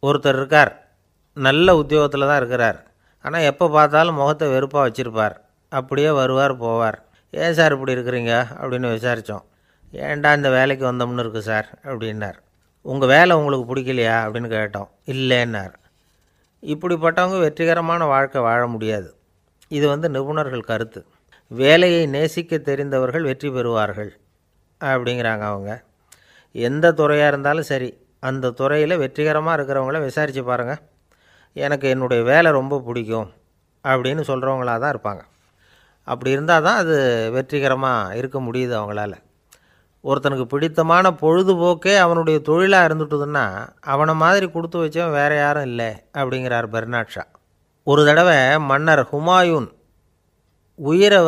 ஒருத்தர் இருக்கார், நல்ல உத்தியோகத்தில் தான் இருக்கிறார். ஆனால் எப்போ பார்த்தாலும் முகத்தை வெறுப்பாக வச்சுருப்பார். அப்படியே வருவார் போவார். ஏன் சார் இப்படி இருக்கிறீங்க அப்படின்னு விசாரித்தோம். ஏன்டா இந்த வேலைக்கு வந்தோம்னு இருக்குது சார் அப்படின்னார். உங்கள் வேலை உங்களுக்கு பிடிக்கலையா அப்படின்னு கேட்டோம். இல்லைன்னார். இப்படிப்பட்டவங்க வெற்றிகரமான வாழ்க்கை வாழ முடியாது. இது நிபுணர்கள் கருத்து. வேலையை நேசிக்க தெரிந்தவர்கள் வெற்றி பெறுவார்கள் அப்படிங்கிறாங்க அவங்க. எந்த துறையாக இருந்தாலும் சரி, அந்த துறையில் வெற்றிகரமாக இருக்கிறவங்கள விசாரித்து பாருங்கள். எனக்கு என்னுடைய வேலை ரொம்ப பிடிக்கும் அப்படின்னு சொல்கிறவங்களாக தான் இருப்பாங்க. அப்படி இருந்தால் தான் அது வெற்றிகரமாக இருக்க முடியுது அவங்களால. ஒருத்தனுக்கு பிடித்தமான பொழுதுபோக்கே அவனுடைய தொழிலாக இருந்துட்டுதுன்னா அவனை மாதிரி கொடுத்து வச்சவன் வேறு யாரும் இல்லை அப்படிங்கிறார் பெர்னாட் ஷா. ஒரு தடவை மன்னர் ஹுமாயூன் உயிரை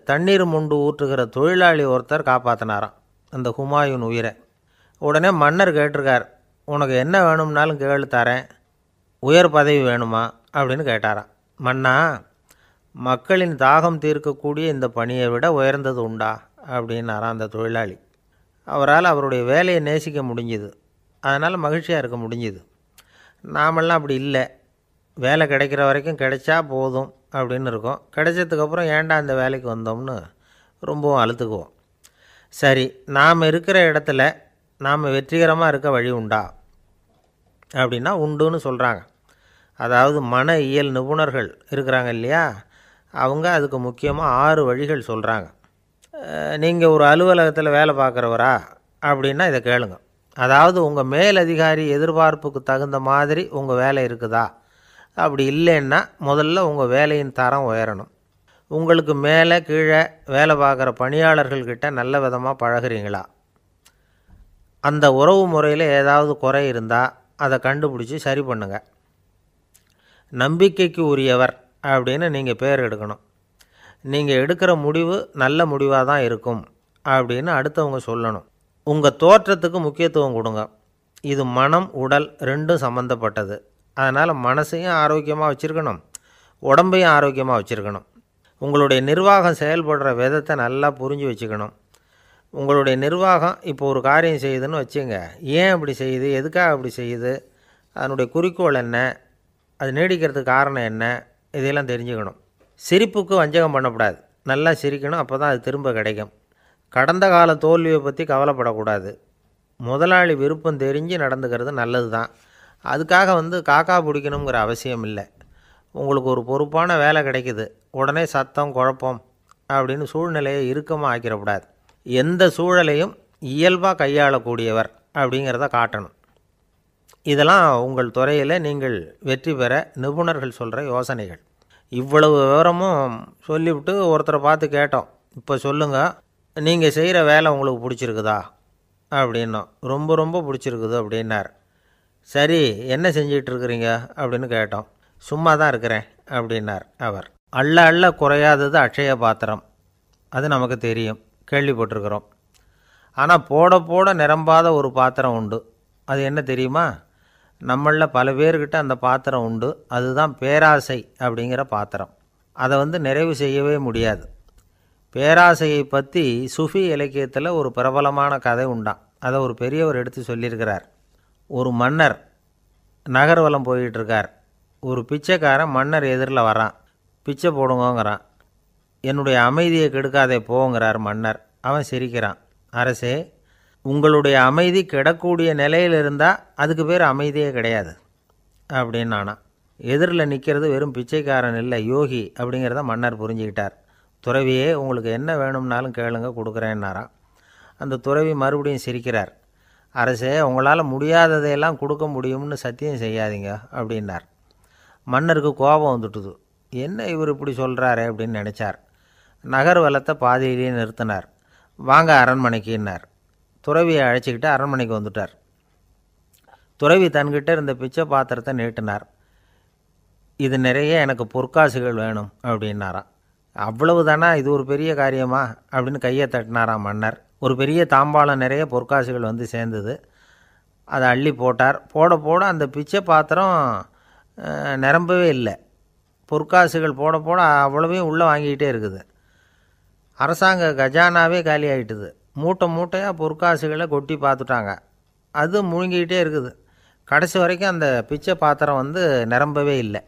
தண்ணீர் மொண்டு ஊற்றுகிற தொழிலாளி ஒருத்தர் காப்பாற்றினாராம் அந்த ஹுமாயூன் உயிரை. உடனே மன்னர் கேட்டிருக்கார், உனக்கு என்ன வேணும்னாலும் கேளு தரேன், உயர் பதவி வேணுமா அப்படின்னு கேட்டாராம். மன்னா, மக்களின் தாகம் தீர்க்கக்கூடிய இந்த பணியை விட உயர்ந்தது உண்டா அப்படின்னாராம் அந்த தொழிலாளி. அவரால் அவருடைய வேலையை நேசிக்க முடிஞ்சுது, அதனால் மகிழ்ச்சியாக இருக்க முடிஞ்சுது. நாமெல்லாம் அப்படி இல்லை. வேலை கிடைக்கிற வரைக்கும் கிடைச்சா போதும் அப்படின்னு இருக்கோம். கிடைச்சதுக்கப்புறம் ஏன்டா இந்த வேலைக்கு வந்தோம்னு ரொம்பவும் அழுத்துக்குவோம். சரி, நாம் இருக்கிற இடத்துல நாம் வெற்றிகரமாக இருக்க வழி உண்டா அப்படின்னா உண்டுன்னு சொல்கிறாங்க. அதாவது மன இயல் நிபுணர்கள் இருக்கிறாங்க இல்லையா, அவங்க அதுக்கு முக்கியமாக 6 வழிகள் சொல்கிறாங்க. நீங்கள் ஒரு அலுவலகத்தில் வேலை பார்க்குறவரா அப்படின்னா இதை கேளுங்க. அதாவது உங்கள் மேலதிகாரி எதிர்பார்ப்புக்கு தகுந்த மாதிரி உங்கள் வேலை இருக்குதா? அப்படி இல்லைன்னா முதல்ல உங்கள் வேலையின் தரம் உயரணும். உங்களுக்கு மேலே கீழே வேலை பார்க்குற பணியாளர்கள்கிட்ட நல்ல விதமாக பழகிறீங்களா? அந்த உறவு முறையில் ஏதாவது குறை இருந்தால் அதை கண்டுபிடிச்சி சரி பண்ணுங்கள். நம்பிக்கைக்கு உரியவர் அப்படின்னு நீங்கள் பேர் எடுக்கணும். நீங்கள் எடுக்கிற முடிவு நல்ல முடிவாக தான் இருக்கும் அப்படின்னு அடுத்தவங்க சொல்லணும். உங்கள் தோற்றத்துக்கு முக்கியத்துவம் கொடுங்க. இது மனம் உடல் ரெண்டும் சம்மந்தப்பட்டது. அதனால் மனசையும் ஆரோக்கியமாக வச்சுருக்கணும், உடம்பையும் ஆரோக்கியமாக வச்சுருக்கணும். உங்களுடைய நிர்வாகம் செயல்படுற விதத்தை நல்லா புரிஞ்சு வச்சுக்கணும். உங்களுடைய நிர்வாகம் இப்போ ஒரு காரியம் செய்யுதுன்னு வச்சுங்க, ஏன் அப்படி செய்யுது, எதுக்காக அப்படி செய்யுது, அதனுடைய குறிக்கோள் என்ன, அது நீடிக்கிறதுக்கு காரணம் என்ன, இதையெல்லாம் தெரிஞ்சுக்கணும். சிரிப்புக்கு வஞ்சகம் பண்ணக்கூடாது. நல்லா சிரிக்கணும், அப்போ தான் அது திரும்ப கிடைக்கும். கடந்த கால தோல்வியை பற்றி கவலைப்படக்கூடாது. முதலாளி விருப்பம் தெரிஞ்சு நடந்துக்கிறது நல்லது தான். அதுக்காக காக்கா பிடிக்கணுங்கிற அவசியம் இல்லை. உங்களுக்கு ஒரு பொறுப்பான வேலை கிடைக்குது, உடனே சத்தம் குழப்பம் அப்படின்னு சூழ்நிலையை இறுக்கமாக ஆக்கிடக்கூடாது. எந்த சூழலையும் இயல்பாக கையாளக்கூடியவர் அப்படிங்கிறத காட்டணும். இதெல்லாம் உங்கள் துறையில் நீங்கள் வெற்றி பெற நிபுணர்கள் சொல்கிற யோசனைகள். இவ்வளவு விவரமும் சொல்லிவிட்டு ஒருத்தரை பார்த்து கேட்டோம், இப்போ சொல்லுங்கள், நீங்கள் செய்கிற வேலை உங்களுக்கு பிடிச்சிருக்குதா அப்படின்னோம். ரொம்ப ரொம்ப பிடிச்சிருக்குது அப்படின்னார். சரி, என்ன செஞ்சிகிட்ருக்குறீங்க அப்படின்னு கேட்டோம். சும்மா தான் இருக்கிறேன் அப்படின்னார் அவர். அள்ள அள்ள குறையாதது அட்சய பாத்திரம், அது நமக்கு தெரியும், கேள்விப்பட்டிருக்கிறோம். ஆனால் போட போட நிரம்பாத ஒரு பாத்திரம் உண்டு. அது என்ன தெரியுமா? நம்மளில் பல பேர்கிட்ட அந்த பாத்திரம் உண்டு. அதுதான் பேராசை அப்படிங்கிற பாத்திரம். அதை நிறைவு செய்யவே முடியாது. பேராசையை பற்றி சுஃபி இலக்கியத்தில் ஒரு பிரபலமான கதை உண்டாம். அதை ஒரு பெரியவர் எடுத்து சொல்லியிருக்கிறார். ஒரு மன்னர் நகர்வலம் போயிட்டுருக்கார். ஒரு பிச்சைக்காரன் மன்னர் எதிரில் வரான். பிச்சை போடுங்கங்கிறான். என்னுடைய அமைதியை கெடுக்காதே போங்கிறார் மன்னர். அவன் சிரிக்கிறான். அரசே, உங்களுடைய அமைதி கெடக்கூடிய நிலையில் இருந்தால் அதுக்கு பேர் அமைதியே கிடையாது அப்படின்னு நானான். எதிரில் நிற்கிறது வெறும் பிச்சைக்காரன் இல்லை, யோகி அப்படிங்கிறத மன்னர் புரிஞ்சுக்கிட்டார். துறவியே, உங்களுக்கு என்ன வேணும்னாலும் கேளுங்க, கொடுக்குறேன்னாரான். அந்த துறவி மறுபடியும் சிரிக்கிறார். அரசே, உங்களால் முடியாததையெல்லாம் கொடுக்க முடியும்னு சத்தியம் செய்யாதீங்க அப்படின்னார். மன்னருக்கு கோபம் வந்துட்டுது. என்ன இவர் இப்படி சொல்கிறாரே அப்படின்னு நினச்சார். நகர்வலத்தை பாதியிலேயே நிறுத்தினார். வாங்க அரண்மனைக்குன்னார். துறவியை அழைச்சிக்கிட்டு அரண்மனைக்கு வந்துட்டார். துறவி தன்கிட்ட இருந்த பிச்சை பாத்திரத்தை நீட்டினார். இது நிறைய எனக்கு பொற்காசுகள் வேணும் அப்படின்னாராம். அவ்வளவு தானா, இது ஒரு பெரிய காரியமா அப்படின்னு கையை தட்டினாராம் மன்னர். ஒரு பெரிய தாம்பாளம் நிறைய பொற்காசுகள் சேர்ந்தது. அதை அள்ளி போட்டார். போட போட அந்த பிச்சை பாத்திரம் நிரம்பவே இல்லை. பொற்காசுகள் போட போட அவ்வளவையும் உள்ளே வாங்கிக்கிட்டே இருக்குது. அரசாங்க கஜானாவே காலி ஆகிட்டுது. மூட்டை மூட்டையாக பொற்காசுகளை கொட்டி பார்த்துட்டாங்க. அது முழுங்கிக்கிட்டே இருக்குது. கடைசி வரைக்கும் அந்த பிச்சை பாத்திரம் வந்து நிரம்பவே இல்லை.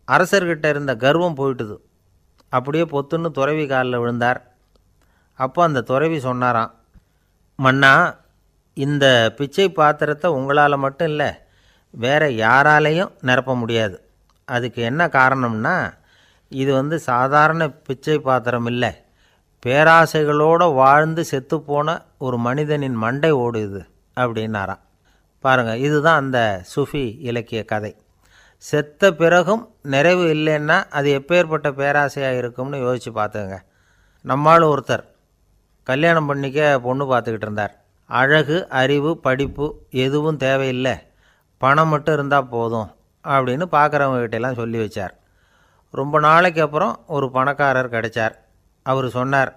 அரசர்கிட்ட இருந்த கர்வம் போயிட்டுது. அப்படியே பொத்துன்னு துறவி காலில் விழுந்தார். அப்போ அந்த துறவி சொன்னாராம், மன்னா, இந்த பிச்சை பாத்திரத்தை உங்களால் மட்டும் இல்லை, வேறு யாராலையும் நிரப்ப முடியாது. அதுக்கு என்ன காரணம்னா, இது வந்து சாதாரண பிச்சை பாத்திரம் இல்லை, பேராசைகளோடு வாழ்ந்து செத்துப்போன ஒரு மனிதனின் மண்டை ஓடுது அப்படின்னாராம். பாருங்கள், இதுதான் அந்த சுஃபி இலக்கிய கதை. செத்த பிறகும் நிறைவு இல்லைன்னா அது எப்பேற்பட்ட பேராசையாக இருக்கும்னு யோசித்து பார்த்துங்க. நம்மால் ஒருத்தர் கல்யாணம் பண்ணிக்க பொண்ணு பார்த்துக்கிட்டு இருந்தார். அழகு, அறிவு, படிப்பு எதுவும் தேவையில்லை, பணம் மட்டும் இருந்தால் போதும் அப்படின்னு பார்க்குறவங்ககிட்டெல்லாம் சொல்லி வச்சார். ரொம்ப நாளைக்கு அப்புறம் ஒரு பணக்காரர் கிடைச்சார். அவர் சொன்னார்,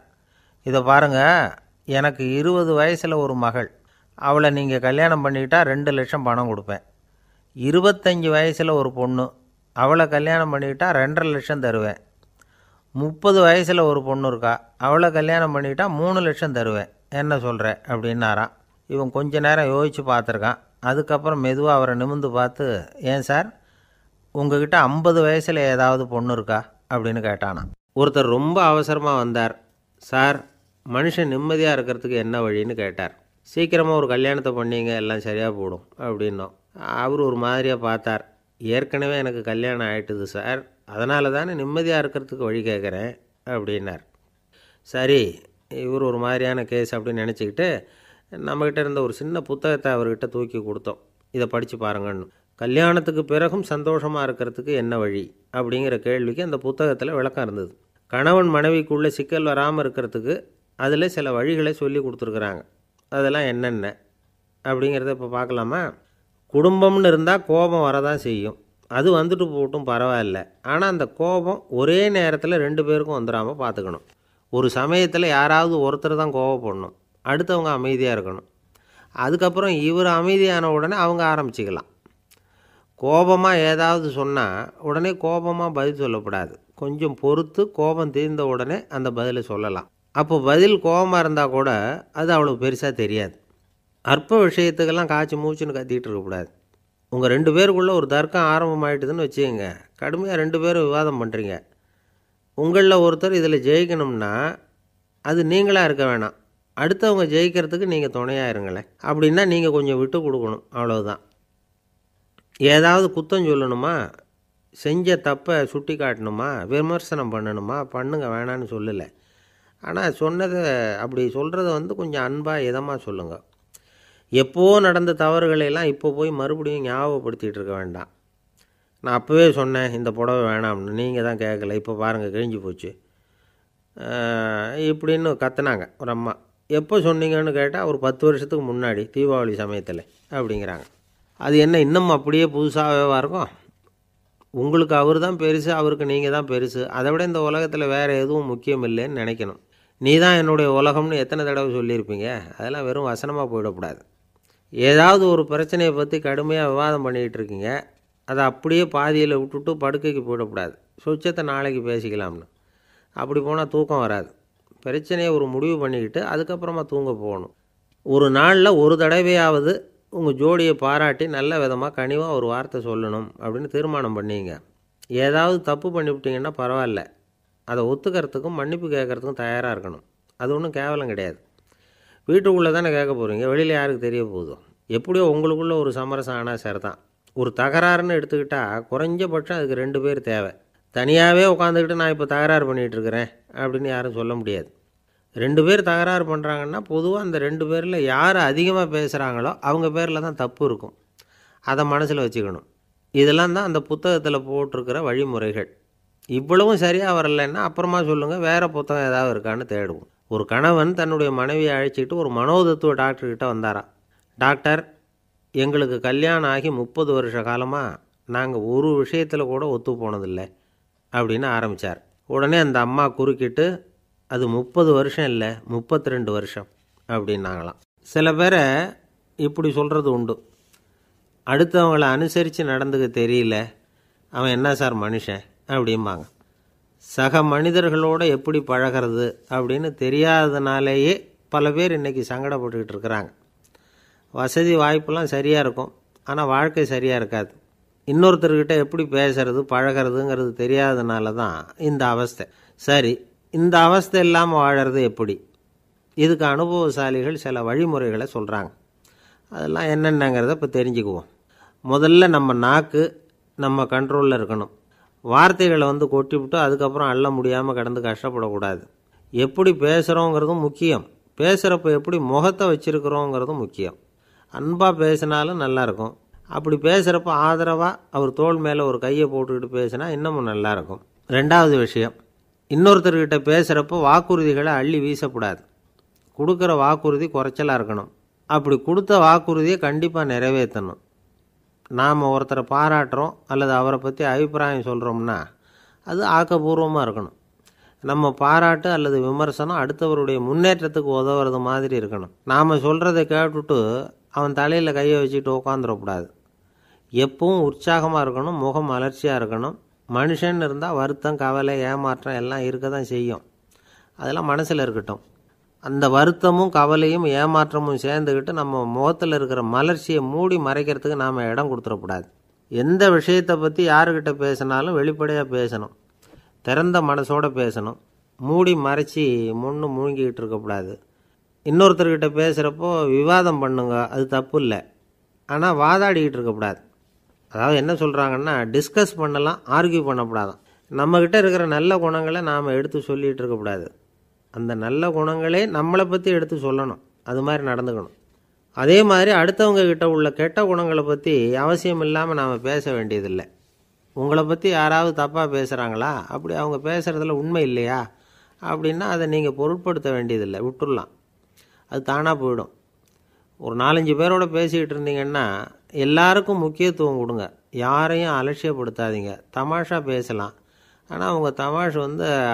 இதை பாருங்கள், எனக்கு 20 வயசில் ஒரு மகள், அவளை நீங்கள் கல்யாணம் பண்ணிக்கிட்டால் 2 லட்சம் பணம் கொடுப்பேன். 25 வயசில் ஒரு பொண்ணு, அவளை கல்யாணம் பண்ணிக்கிட்டால் 2.5 லட்சம் தருவேன். 30 வயசில் ஒரு பொண்ணு இருக்கா, அவளை கல்யாணம் பண்ணிக்கிட்டால் 3 லட்சம் தருவேன். என்ன சொல்கிற அப்படின்னாராம். இவன் கொஞ்ச நேரம் யோசித்து பார்த்துருக்கான். அதுக்கப்புறம் மெதுவாக அவரை நிமிர்ந்து பார்த்து, ஏன் சார், உங்ககிட்ட 50 வயசில் ஏதாவது பொண்ணு இருக்கா அப்படின்னு கேட்டானான். ஒருத்தர் ரொம்ப அவசரமாக வந்தார். சார், மனுஷன் நிம்மதியாக இருக்கிறதுக்கு என்ன வழின்னு கேட்டார். சீக்கிரமாக ஒரு கல்யாணத்தை பண்ணிங்க, எல்லாம் சரியாக போடும் அப்படின்னோம். அவர் ஒரு மாதிரியாக பார்த்தார். ஏற்கனவே எனக்கு கல்யாணம் ஆகிட்டுது சார், அதனால தானே நிம்மதியாக இருக்கிறதுக்கு வழி கேட்குறேன் அப்படின்னார். சரி, இவர் ஒரு மாதிரியான கேஸ் அப்படின்னு நினச்சிக்கிட்டு நம்மக்கிட்ட இருந்த ஒரு சின்ன புத்தகத்தை அவர்கிட்ட தூக்கி கொடுத்தோம். இதை படித்து பாருங்கன்னு. கல்யாணத்துக்கு பிறகும் சந்தோஷமாக இருக்கிறதுக்கு என்ன வழி அப்படிங்கிற கேள்விக்கு அந்த புத்தகத்தில் விளக்கம் இருந்தது. கணவன் மனைவிக்குள்ளே சிக்கல் வராமல் இருக்கிறதுக்கு அதில் சில வழிகளை சொல்லி கொடுத்துருக்குறாங்க. அதெல்லாம் என்னென்ன அப்படிங்கிறத இப்போ பார்க்கலாமா? குடும்பம்னு இருந்தால் கோபம் வரதான் செய்யும், அது வந்துட்டு போட்டும் பரவாயில்ல. ஆனால் அந்த கோபம் ஒரே நேரத்தில் 2 பேருக்கும் வந்துடாமல் பார்த்துக்கணும். ஒரு சமயத்தில் யாராவது ஒருத்தர் தான் கோபப்படணும், அடுத்தவங்க அமைதியாக இருக்கணும். அதுக்கப்புறம் இவர் அமைதியான உடனே அவங்க ஆரம்பிச்சிக்கலாம். கோபமாக ஏதாவது சொன்னால் உடனே கோபமாக பதில் சொல்லக்கூடாது. கொஞ்சம் பொறுத்து கோபம் தீர்ந்த உடனே அந்த பதிலை சொல்லலாம். அப்போ பதில் கோபமாக இருந்தால் கூட அது அவ்வளோ பெருசாக தெரியாது. அற்ப விஷயத்துக்கெல்லாம் காய்ச்சி மூச்சுன்னு கத்திகிட்டு இருக்கக்கூடாது. உங்கள் 2 பேருக்குள்ளே ஒரு தர்க்கம் ஆரம்பமாயிட்டுதுன்னு வச்சுக்கோங்க. கடுமையாக 2 பேரும் விவாதம் பண்ணுறீங்க. உங்களில் ஒருத்தர் இதில் ஜெயிக்கணும்னா அது நீங்களாக இருக்க வேணாம், அடுத்தவங்க ஜெயிக்கிறதுக்கு நீங்கள் துணையாக இருங்களேன். அப்படின்னா நீங்கள் கொஞ்சம் விட்டு கொடுக்கணும், அவ்வளோதான். ஏதாவது குத்தம் சொல்லணுமா, செஞ்ச தப்பை சுட்டி காட்டணுமா, விமர்சனம் பண்ணணுமா, பண்ணுங்க, வேணான்னு சொல்லலை. ஆனால் சொன்னதை அப்படி சொல்கிறத வந்து கொஞ்சம் அன்பாக இதமாக சொல்லுங்கள். எப்போது நடந்த தவறுகளையெல்லாம் இப்போ போய் மறுபடியும் ஞாபகப்படுத்திகிட்டு இருக்க வேண்டாம். நான் அப்போவே சொன்னேன் இந்த புடவை வேணாம்னு, நீங்கள் தான் கேட்கல, இப்போ பாருங்கள் கிழிஞ்சு போச்சு இப்படின்னு கத்துனாங்க ஒரு அம்மா. எப்போ சொன்னீங்கன்னு கேட்டால் ஒரு 10 வருஷத்துக்கு முன்னாடி தீபாவளி சமயத்தில் அப்படிங்கிறாங்க. அது என்ன இன்னும் அப்படியே புதுசாகவே இருக்கும்? உங்களுக்கு அவர் தான் பெருசு, அவருக்கு நீங்கள் தான் பெருசு. அதை விட இந்த உலகத்தில் வேறு எதுவும் முக்கியம் இல்லைன்னு நினைக்கணும். நீ தான் என்னுடைய உலகம்னு எத்தனை தடவை சொல்லியிருப்பீங்க? அதெல்லாம் வெறும் வசனமாக போயிடக்கூடாது. ஏதாவது ஒரு பிரச்சனையை பற்றி கடுமையாக விவாதம் பண்ணிக்கிட்டு இருக்கீங்க, அதை அப்படியே பாதியில் விட்டுட்டு படுக்கைக்கு போயிடக்கூடாது. சொச்சத்தை நாளைக்கு பேசிக்கலாம்னு. அப்படி போனால் தூக்கம் வராது. பிரச்சனையை ஒரு முடிவு பண்ணிக்கிட்டு அதுக்கப்புறமா தூங்க போகணும். ஒரு நாளில் ஒரு தடவையாவது உங்கள் ஜோடியை பாராட்டி நல்ல விதமாக கனிவாக ஒரு வார்த்தை சொல்லணும் அப்படின்னு தீர்மானம் பண்ணிங்க. ஏதாவது தப்பு பண்ணிவிட்டிங்கன்னா பரவாயில்ல, அதை ஒத்துக்கிறதுக்கும் மன்னிப்பு கேட்குறதுக்கும் தயாராக இருக்கணும். அது ஒன்றும் கேவலம் கிடையாது. வீட்டுக்குள்ளே தானே கேட்க போகிறீங்க, வெளியில் யாருக்கு தெரிய போகுதோ? எப்படியோ உங்களுக்குள்ளே ஒரு சமரசம் ஆனால் சரி தான். ஒரு தகராறுன்னு எடுத்துக்கிட்டால் குறைஞ்சபட்சம் அதுக்கு 2 பேர் தேவை. தனியாகவே உட்காந்துக்கிட்டு நான் இப்போ தகராறு பண்ணிகிட்டு இருக்கிறேன் அப்படின்னு யாரும் சொல்ல முடியாது. 2 பேர் தகராறு பண்ணுறாங்கன்னா பொதுவாக அந்த 2 பேரில் யார் அதிகமாக பேசுகிறாங்களோ அவங்க பேரில் தான் தப்பு இருக்கும். அதை மனசில் வச்சுக்கணும். இதெல்லாம் தான் அந்த புத்தகத்தில் போட்டிருக்கிற வழிமுறைகள். இவ்வளவும் சரியாக வரலைன்னா அப்புறமா சொல்லுங்கள், வேறு புத்தகம் ஏதாவது இருக்கான்னு தேடுவோம். ஒரு கணவன் தன்னுடைய மனைவியை அழைச்சிட்டு ஒரு மனோதத்துவ டாக்டர்கிட்ட வந்தாராம். டாக்டர், எங்களுக்கு கல்யாணம் ஆகி 30 வருஷ காலமாக நாங்கள் ஒரு விஷயத்தில் கூட ஒத்து போனதில்லை அப்படின்னு ஆரம்பித்தார். உடனே அந்த அம்மா குறுக்கிட்டு, அது 30 வருஷம் இல்லை 32 வருஷம் அப்படின்னாங்களாம். சில பேரை இப்படி சொல்கிறது உண்டு. அடுத்தவங்களை அனுசரித்து நடந்துக்க தெரியல, அவன் என்ன சார் மனுஷன் அப்படிம்பாங்க. சக மனிதர்களோடு எப்படி பழகிறது அப்படின்னு தெரியாததுனாலேயே பல பேர் இன்றைக்கி சங்கடப்பட்டுக்கிட்டு இருக்கிறாங்க. வசதி வாய்ப்பெல்லாம் சரியாக இருக்கும், ஆனால் வாழ்க்கை சரியாக இருக்காது. இன்னொருத்தர்கிட்ட எப்படி பேசுறது பழகிறதுங்கிறது தெரியாதனால தான் இந்த அவஸ்தை. சரி, இந்த அவஸ்தை இல்லாமல் வாழறது எப்படி? இதுக்கு அனுபவசாலிகள் சில வழிமுறைகளை சொல்கிறாங்க. அதெல்லாம் என்னென்னங்கிறத இப்போ தெரிஞ்சுக்குவோம். முதல்ல நம்ம நாக்கு நம்ம கண்ட்ரோலில் இருக்கணும். வார்த்தைகளை கொட்டிவிட்டு அதுக்கப்புறம் அள்ள முடியாமல் கடந்து கஷ்டப்படக்கூடாது. எப்படி பேசுகிறோங்கிறதும் முக்கியம். பேசுகிறப்ப எப்படி முகத்தை வச்சுருக்கிறோங்கிறதும் முக்கியம். அன்பாக பேசினாலும் நல்லாயிருக்கும். அப்படி பேசுகிறப்ப ஆதரவாக அவர் தோள் மேலே ஒரு கையை போட்டுக்கிட்டு பேசினா இன்னமும் நல்லாயிருக்கும். ரெண்டாவது விஷயம், இன்னொருத்தர்கிட்ட பேசுகிறப்போ வாக்குறுதிகளை அள்ளி வீசக்கூடாது. கொடுக்குற வாக்குறுதி குறைச்சலாக இருக்கணும். அப்படி கொடுத்த வாக்குறுதியை கண்டிப்பாக நிறைவேற்றணும். நாம் ஒருத்தரை பாராட்டுறோம் அல்லது அவரை பற்றி அபிப்பிராயம் சொல்கிறோம்னா அது ஆக்கப்பூர்வமாக இருக்கணும். நம்ம பாராட்டு அல்லது விமர்சனம் அடுத்தவருடைய முன்னேற்றத்துக்கு உதவுறது மாதிரி இருக்கணும். நாம் சொல்கிறத கேட்டுட்டு அவன் தலையில் கையை வச்சுட்டு உட்காந்துடக்கூடாது. எப்பவும் உற்சாகமாக இருக்கணும், முகம் மலர்ச்சியாக இருக்கணும். மனுஷன் இருந்தால் வருத்தம், கவலை, ஏமாற்றம் எல்லாம் இருக்க தான் செய்யும். அதெல்லாம் மனசில் இருக்கட்டும். அந்த வருத்தமும் கவலையும் ஏமாற்றமும் சேர்ந்துக்கிட்டு நம்ம முகத்தில் இருக்கிற மலர்ச்சியை மூடி மறைக்கிறதுக்கு நாம் இடம் கொடுத்துடக்கூடாது. எந்த விஷயத்தை பற்றி யாருக்கிட்ட பேசினாலும் வெளிப்படையாக பேசணும். திறந்த மனசோடு பேசணும். மூடி மறைச்சி முழுங்கிக்கிட்டு இருக்கக்கூடாது. இன்னொருத்தர்கிட்ட பேசுகிறப்போ விவாதம் பண்ணுங்க, அது தப்பு இல்லை. ஆனால் வாதாடிக்கிட்டு இருக்கக்கூடாது. அதாவது என்ன சொல்கிறாங்கன்னா, டிஸ்கஸ் பண்ணலாம், ஆர்கியூ பண்ணக்கூடாதான். நம்மக்கிட்ட இருக்கிற நல்ல குணங்களை நாம் எடுத்து சொல்லிகிட்டு இருக்கக்கூடாது. அந்த நல்ல குணங்களே நம்மளை பற்றி எடுத்து சொல்லணும். அது மாதிரி நடந்துக்கணும். அதே மாதிரி அடுத்தவங்க கிட்ட உள்ள கெட்ட குணங்களை பற்றி அவசியம் இல்லாமல் நாம் பேச வேண்டியதில்லை. உங்களை பற்றி யாராவது தப்பாக பேசுகிறாங்களா, அப்படி அவங்க பேசுகிறதுல உண்மை இல்லையா அப்படின்னா அதை நீங்கள் பொருட்படுத்த வேண்டியதில்லை, விட்டுடலாம். அது தானாக போயிடும். ஒரு 4-5 பேரோட பேசிக்கிட்டு இருந்தீங்கன்னா எல்லாருக்கும் முக்கியத்துவம் கொடுங்க. யாரையும் அலட்சியப்படுத்தாதீங்க. தமாஷா பேசலாம். ஆனால் அவங்க தமாஷ்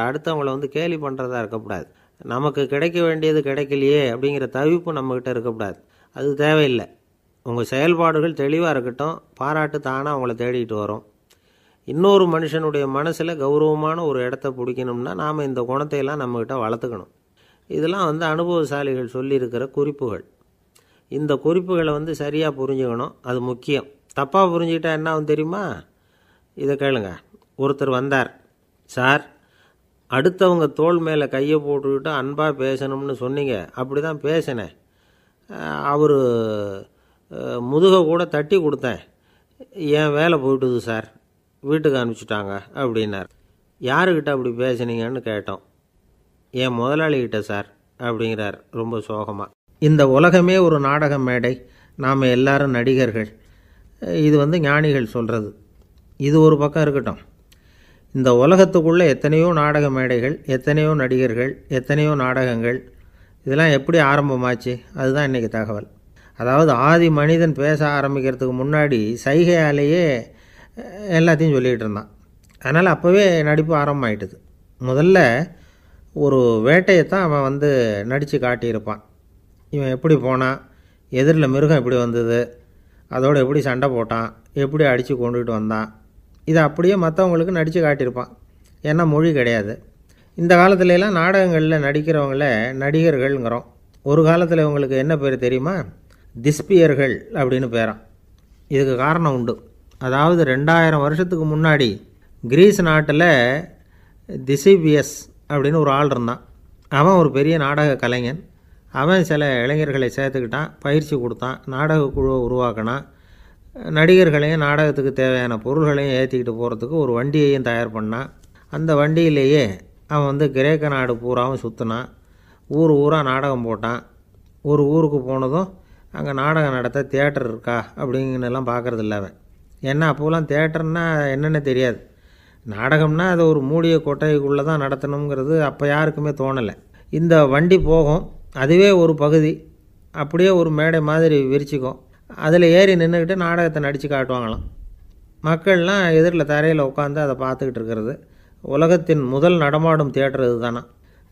அடுத்தவங்களை கேலி பண்ணுறதா இருக்கக்கூடாது. நமக்கு கிடைக்க வேண்டியது கிடைக்கலையே அப்படிங்கிற தவிப்பு நம்மக்கிட்ட இருக்கக்கூடாது. அது தேவையில்லை. உங்கள் செயல்பாடுகள் தெளிவாக இருக்கட்டும். பாராட்டு தானாக அவங்கள தேடிட்டு வரும். இன்னொரு மனுஷனுடைய மனசில் கௌரவமான ஒரு இடத்த பிடிக்கணும்னா நாம் இந்த குணத்தையெல்லாம் நம்மக்கிட்ட வளர்த்துக்கணும். இதெல்லாம் அனுபவசாலிகள் சொல்லியிருக்கிற குறிப்புகள். இந்த குறிப்புகளை சரியாக புரிஞ்சுக்கணும். அது முக்கியம். தப்பாக புரிஞ்சுக்கிட்டா என்ன ஆகும் தெரியுமா? இதை கேளுங்க. ஒருத்தர் வந்தார். சார், அடுத்தவங்க தோள் மேலே கையை போட்டுக்கிட்டு அன்பாக பேசணும்னு சொன்னீங்க. அப்படி தான் பேசினேன். அவர் முதுகை கூட தட்டி கொடுத்தேன். என் வேலை போயிட்டுது சார், வீட்டுக்கு அனுப்பிச்சிட்டாங்க அப்படின்னார். யாருக்கிட்ட அப்படி பேசுனீங்கன்னு கேட்டோம். என் முதலாளிகிட்ட சார் அப்படிங்கிறார் ரொம்ப சோகமாக. இந்த உலகமே ஒரு நாடக மேடை. நாம் எல்லாரும் நடிகர்கள். இது ஞானிகள் சொல்கிறது. இது ஒரு பக்கம் இருக்கட்டும். இந்த உலகத்துக்குள்ளே எத்தனையோ நாடக மேடைகள், எத்தனையோ நடிகர்கள், எத்தனையோ நாடகங்கள். இதெல்லாம் எப்படி ஆரம்பமாச்சு? அதுதான் இன்றைக்கி தகவல். அதாவது ஆதி மனிதன் பேச ஆரம்பிக்கிறதுக்கு முன்னாடி சைகையாலேயே எல்லாத்தையும் சொல்லிகிட்டு இருந்தான். அதனால் அப்போவே நடிப்பு ஆரம்பமாயிட்டுது. முதல்ல ஒரு வேட்டையைத்தான் அவன் நடித்து காட்டியிருப்பான். இவன் எப்படி போனான், எதிரில் மிருகம் எப்படி வந்தது, அதோடு எப்படி சண்டை போட்டான், எப்படி அடித்து கொண்டுகிட்டு வந்தான். இதை அப்படியே மற்றவங்களுக்கு நடித்து காட்டியிருப்பான். ஏன்னா மொழி கிடையாது. இந்த காலத்துலலாம் நாடகங்களில் நடிக்கிறவங்கள நடிகர்கள்ங்கிறோம். ஒரு காலத்தில் இவங்களுக்கு என்ன பேர் தெரியுமா? திஸ்பியர்கள் அப்படின்னு பேரான். இதுக்கு காரணம் உண்டு. அதாவது 2000 வருஷத்துக்கு முன்னாடி கிரீஸ் நாட்டில் திசிபியஸ் அப்படின்னு ஒரு ஆள் இருந்தான். அவன் ஒரு பெரிய நாடக கலைஞன். அவன் சில இளைஞர்களை சேர்த்துக்கிட்டான், பயிற்சி கொடுத்தான், நாடக குழுவை உருவாக்கினான். நடிகர்களையும் நாடகத்துக்கு தேவையான பொருள்களையும் ஏற்றிக்கிட்டு போகிறதுக்கு ஒரு வண்டியையும் தயார் பண்ணான். அந்த வண்டியிலேயே அவன் கிரேக்க நாடு பூராவும் சுற்றினான். ஊர் ஊராக நாடகம் போட்டான். ஒரு ஊருக்கு போனதும் அங்கே நாடகம் நடத்த தியேட்டர் இருக்கா அப்படிங்கன்னெல்லாம் பார்க்குறதில்ல அவன். ஏன்னா அப்போலாம் தியேட்டர்னா என்னென்ன தெரியாது. நாடகம்னா அதை ஒரு மூடிய கொட்டைக்குள்ளே தான் நடத்தணுங்கிறது அப்போ யாருக்குமே தோணலை. இந்த வண்டி போகும், அதுவே ஒரு பகுதி அப்படியே ஒரு மேடை மாதிரி விரிச்சிக்கும். அதில் ஏறி நின்றுக்கிட்டு நாடகத்தை நடித்து காட்டுவாங்களாம். மக்கள்லாம் எதிரில் தரையில் உட்காந்து அதை பார்த்துக்கிட்டு இருக்கிறது. உலகத்தின் முதல் நடமாடும் தியேட்டர் இது தானா.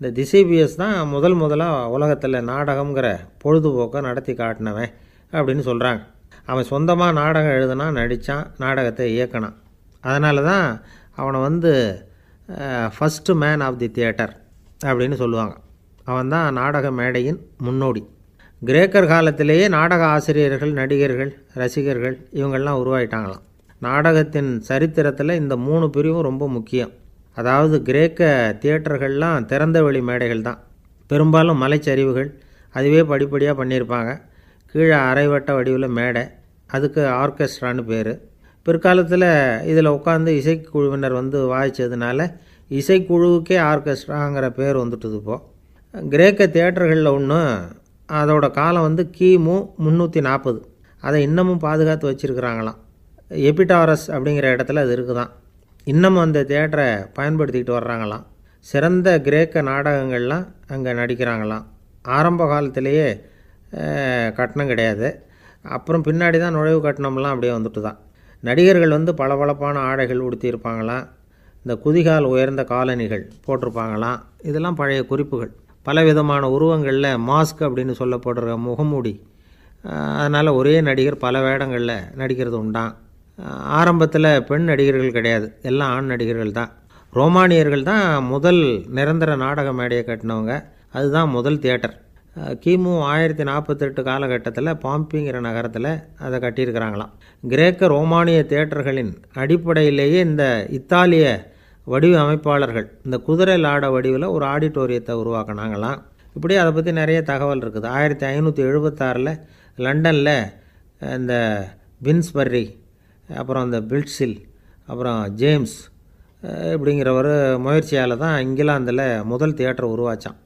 இந்த திசிபியஸ் தான் முதலாக உலகத்தில் நாடகங்கிற பொழுதுபோக்கை நடத்தி காட்டினவன் அப்படின்னு சொல்கிறாங்க. அவன் சொந்தமாக நாடகம் எழுதுனான், நடித்தான், நாடகத்தை இயக்கினான். அதனால தான் அவனை first man of the theatre அப்படின்னு சொல்லுவாங்க. அவன் தான் நாடக மேடையின் முன்னோடி. கிரேக்கர் காலத்திலேயே நாடக ஆசிரியர்கள், நடிகர்கள், ரசிகர்கள் இவங்கெல்லாம் உருவாயிட்டாங்களாம். நாடகத்தின் சரித்திரத்தில் இந்த 3 பிரிவும் ரொம்ப முக்கியம். அதாவது கிரேக்க தியேட்டர்கள்லாம் திறந்த வெளி மேடைகள் தான். பெரும்பாலும் மலைச்சரிவுகள், அதுவே படிப்படியாக பண்ணியிருப்பாங்க. கீழே அரைவட்ட வடிவில் மேடை, அதுக்கு ஆர்கெஸ்ட்ரான்னு பேர். பிற்காலத்தில் இதில் உட்காந்து இசைக்குழுவினர் வாய்ச்சதுனால இசைக்குழுவுக்கே ஆர்கெஸ்ட்ராங்கிற பேர் வந்துட்டுது. இப்போது கிரேக்க தியேட்டர்களில் ஒன்று, அதோட காலம் கிமு 340. அதை இன்னமும் பாதுகாத்து வச்சுருக்கிறாங்களாம். எபிடாரஸ் அப்படிங்கிற இடத்துல அது இருக்குதான். இன்னமும் அந்த தியேட்டரை பயன்படுத்திக்கிட்டு வர்றாங்களாம். சிறந்த கிரேக்க நாடகங்கள்லாம் அங்கே நடிக்கிறாங்களாம். ஆரம்ப காலத்திலேயே கட்டணம் கிடையாது. அப்புறம் பின்னாடி தான் நுழைவு கட்டணம்லாம் அப்படியே வந்துட்டு தான். நடிகர்கள் பளபளப்பான ஆடைகள் உடுத்தியிருப்பாங்களாம். இந்த குதிகால் உயர்ந்த காலணிகள் போட்டிருப்பாங்களாம். இதெல்லாம் பழைய குறிப்புகள். பலவிதமான உருவங்களில் மாஸ்க் அப்படின்னு சொல்லப்படுற முகமூடி. அதனால் ஒரே நடிகர் பல வேடங்களில் நடிக்கிறது உண்டான். ஆரம்பத்தில் பெண் நடிகர்கள் கிடையாது, எல்லாம் ஆண் நடிகர்கள் தான். ரோமானியர்கள் தான் முதல் நிரந்தர நாடக மேடையை கட்டினவங்க. அதுதான் முதல் தியேட்டர். கிமு 1048 காலகட்டத்தில் பாம்பிங்கிற நகரத்தில் அதை கட்டியிருக்கிறாங்களாம். கிரேக்க ரோமானிய தியேட்டர்களின் அடிப்படையிலேயே இந்த இத்தாலிய வடிவமைப்பாளர்கள் இந்த குதிரை லாட வடிவில் ஒரு ஆடிட்டோரியத்தை உருவாக்கினாங்களாம். இப்படி அதை பற்றி நிறைய தகவல் இருக்குது. 1576 லண்டனில் இந்த பின்ஸ்பர்ரி, அப்புறம் இந்த பில்ட்ஸில், அப்புறம் ஜேம்ஸ் இப்படிங்கிற ஒரு முயற்சியால் தான் இங்கிலாந்தில் முதல் தியேட்டர் உருவாச்சான்.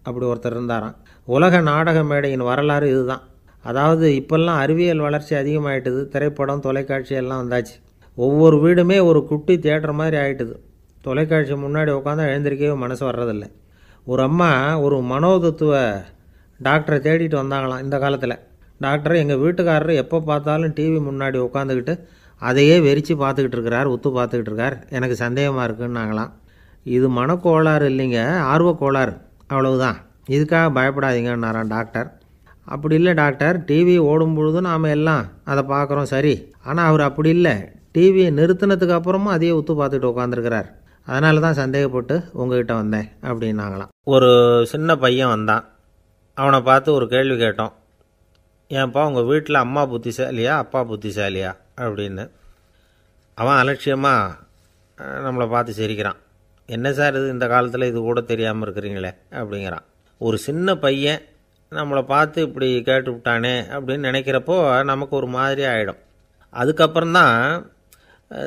அப்படி ஒருத்தர் இருந்தாராம். உலக நாடக மேடையின் வரலாறு இதுதான். அதாவது இப்போல்லாம் அறிவியல் வளர்ச்சி அதிகமாகிட்டுது. திரைப்படம், தொலைக்காட்சி எல்லாம் வந்தாச்சு. ஒவ்வொரு வீடுமே ஒரு குட்டி தியேட்டர் மாதிரி ஆகிட்டுது. தொலைக்காட்சி முன்னாடி உட்காந்தா எழுந்திருக்கவே மனசு வர்றதில்லை. ஒரு அம்மா ஒரு மனோதத்துவ டாக்டரை தேடிட்டு வந்தாங்களாம் இந்த காலத்தில். டாக்டர், எங்கள் வீட்டுக்காரர் எப்போ பார்த்தாலும் டிவி முன்னாடி உட்காந்துக்கிட்டு அதையே வெறிச்சு பார்த்துக்கிட்டு இருக்கிறார், உத்து பார்த்துக்கிட்டு இருக்கார், எனக்கு சந்தேகமாக இருக்குன்னாங்களாம். இது மனக்கோளாறு இல்லைங்க, ஆர்வக்கோளாறு, அவ்வளவுதான், இதுக்காக பயப்படாதீங்கன்னாரான் டாக்டர். அப்படி இல்லை டாக்டர், டிவி ஓடும் பொழுது நாம் எல்லாம் அதை பார்க்குறோம் சரி, ஆனால் அவர் அப்படி இல்லை, டிவியை நிறுத்தினதுக்கு அப்புறமும் அதையே உத்து பார்த்துட்டு உட்காந்துருக்கிறார், அதனால தான் சந்தேகப்பட்டு உங்ககிட்ட வந்தேன் அப்படின்னாங்களாம். ஒரு சின்ன பையன் வந்தான். அவனை பார்த்து ஒரு கேள்வி கேட்டோம். ஏன்ப்பா உங்கள் வீட்டில் அம்மா புத்திசாலியா அப்பா புத்திசாலியா அப்படின்னு. அவன் அலட்சியமாக நம்மளை பார்த்து சிரிக்கிறான். என்ன சார் இது, இந்த காலத்தில் இது கூட தெரியாமல் இருக்கிறீங்களே அப்படிங்கிறான். ஒரு சின்ன பையன் நம்மளை பார்த்து இப்படி கேட்டு விட்டானே அப்படின்னு நினைக்கிறப்போ நமக்கு ஒரு மாதிரி ஆகிடும். அதுக்கப்புறம்தான்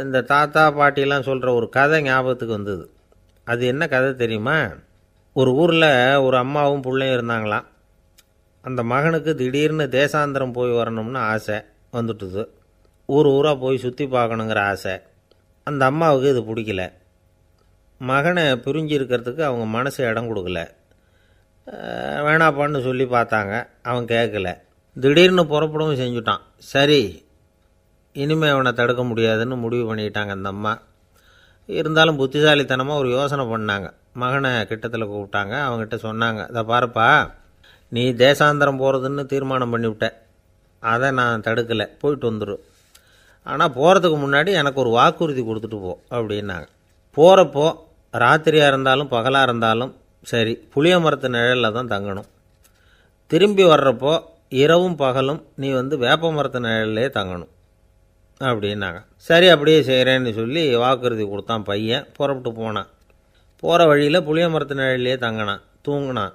இந்த தாத்தா பாட்டிலாம் சொல்கிற ஒரு கதை ஞாபகத்துக்கு வந்தது. அது என்ன கதை தெரியுமா? ஒரு ஊரில் ஒரு அம்மாவும் பிள்ளையும் இருந்தாங்களாம். அந்த மகனுக்கு திடீர்னு தேசாந்திரம் போய் வரணும்னு ஆசை வந்துட்டுது. ஊராக போய் சுற்றி பார்க்கணுங்கிற ஆசை. அந்த அம்மாவுக்கு இது பிடிக்கல. மகனை பிரிஞ்சு இருக்கிறதுக்கு அவங்க மனசு இடம் கொடுக்கல. வேணாப்பான்னு சொல்லி பார்த்தாங்க, அவன் கேட்கல. திடீர்னு புறப்படவும் செஞ்சுட்டான். சரி, இனிமேல் அவனை தடுக்க முடியாதுன்னு முடிவு பண்ணிட்டாங்க அந்த அம்மா. இருந்தாலும் புத்திசாலித்தனமாக ஒரு யோசனை பண்ணாங்க. மகனை கிட்டத்தில் கூப்பிட்டாங்க. அவங்ககிட்ட சொன்னாங்க, இதை பாருப்பா, நீ தேசாந்திரம் போகிறதுன்னு தீர்மானம் பண்ணிவிட்ட, அதை நான் தடுக்கலை, போயிட்டு வந்துடும். ஆனால் போகிறதுக்கு முன்னாடி எனக்கு ஒரு வாக்குறுதி கொடுத்துட்டு போ அப்படின்னாங்க. போகிறப்போ ராத்திரியாக இருந்தாலும் பகலாக இருந்தாலும் சரி, புளிய மரத்து நிழலில் தான் தங்கணும். திரும்பி வர்றப்போ இரவும் பகலும் நீ வேப்ப மரத்து நிழல்லே தங்கணும் அப்படின்னாங்க. சரி, அப்படியே செய்கிறேன்னு சொல்லி வாக்குறுதி கொடுத்தான் பையன். புறப்பட்டு போனான். போகிற வழியில் புளிய மரத்து நிழல்லையே தங்கினான், தூங்கினான்.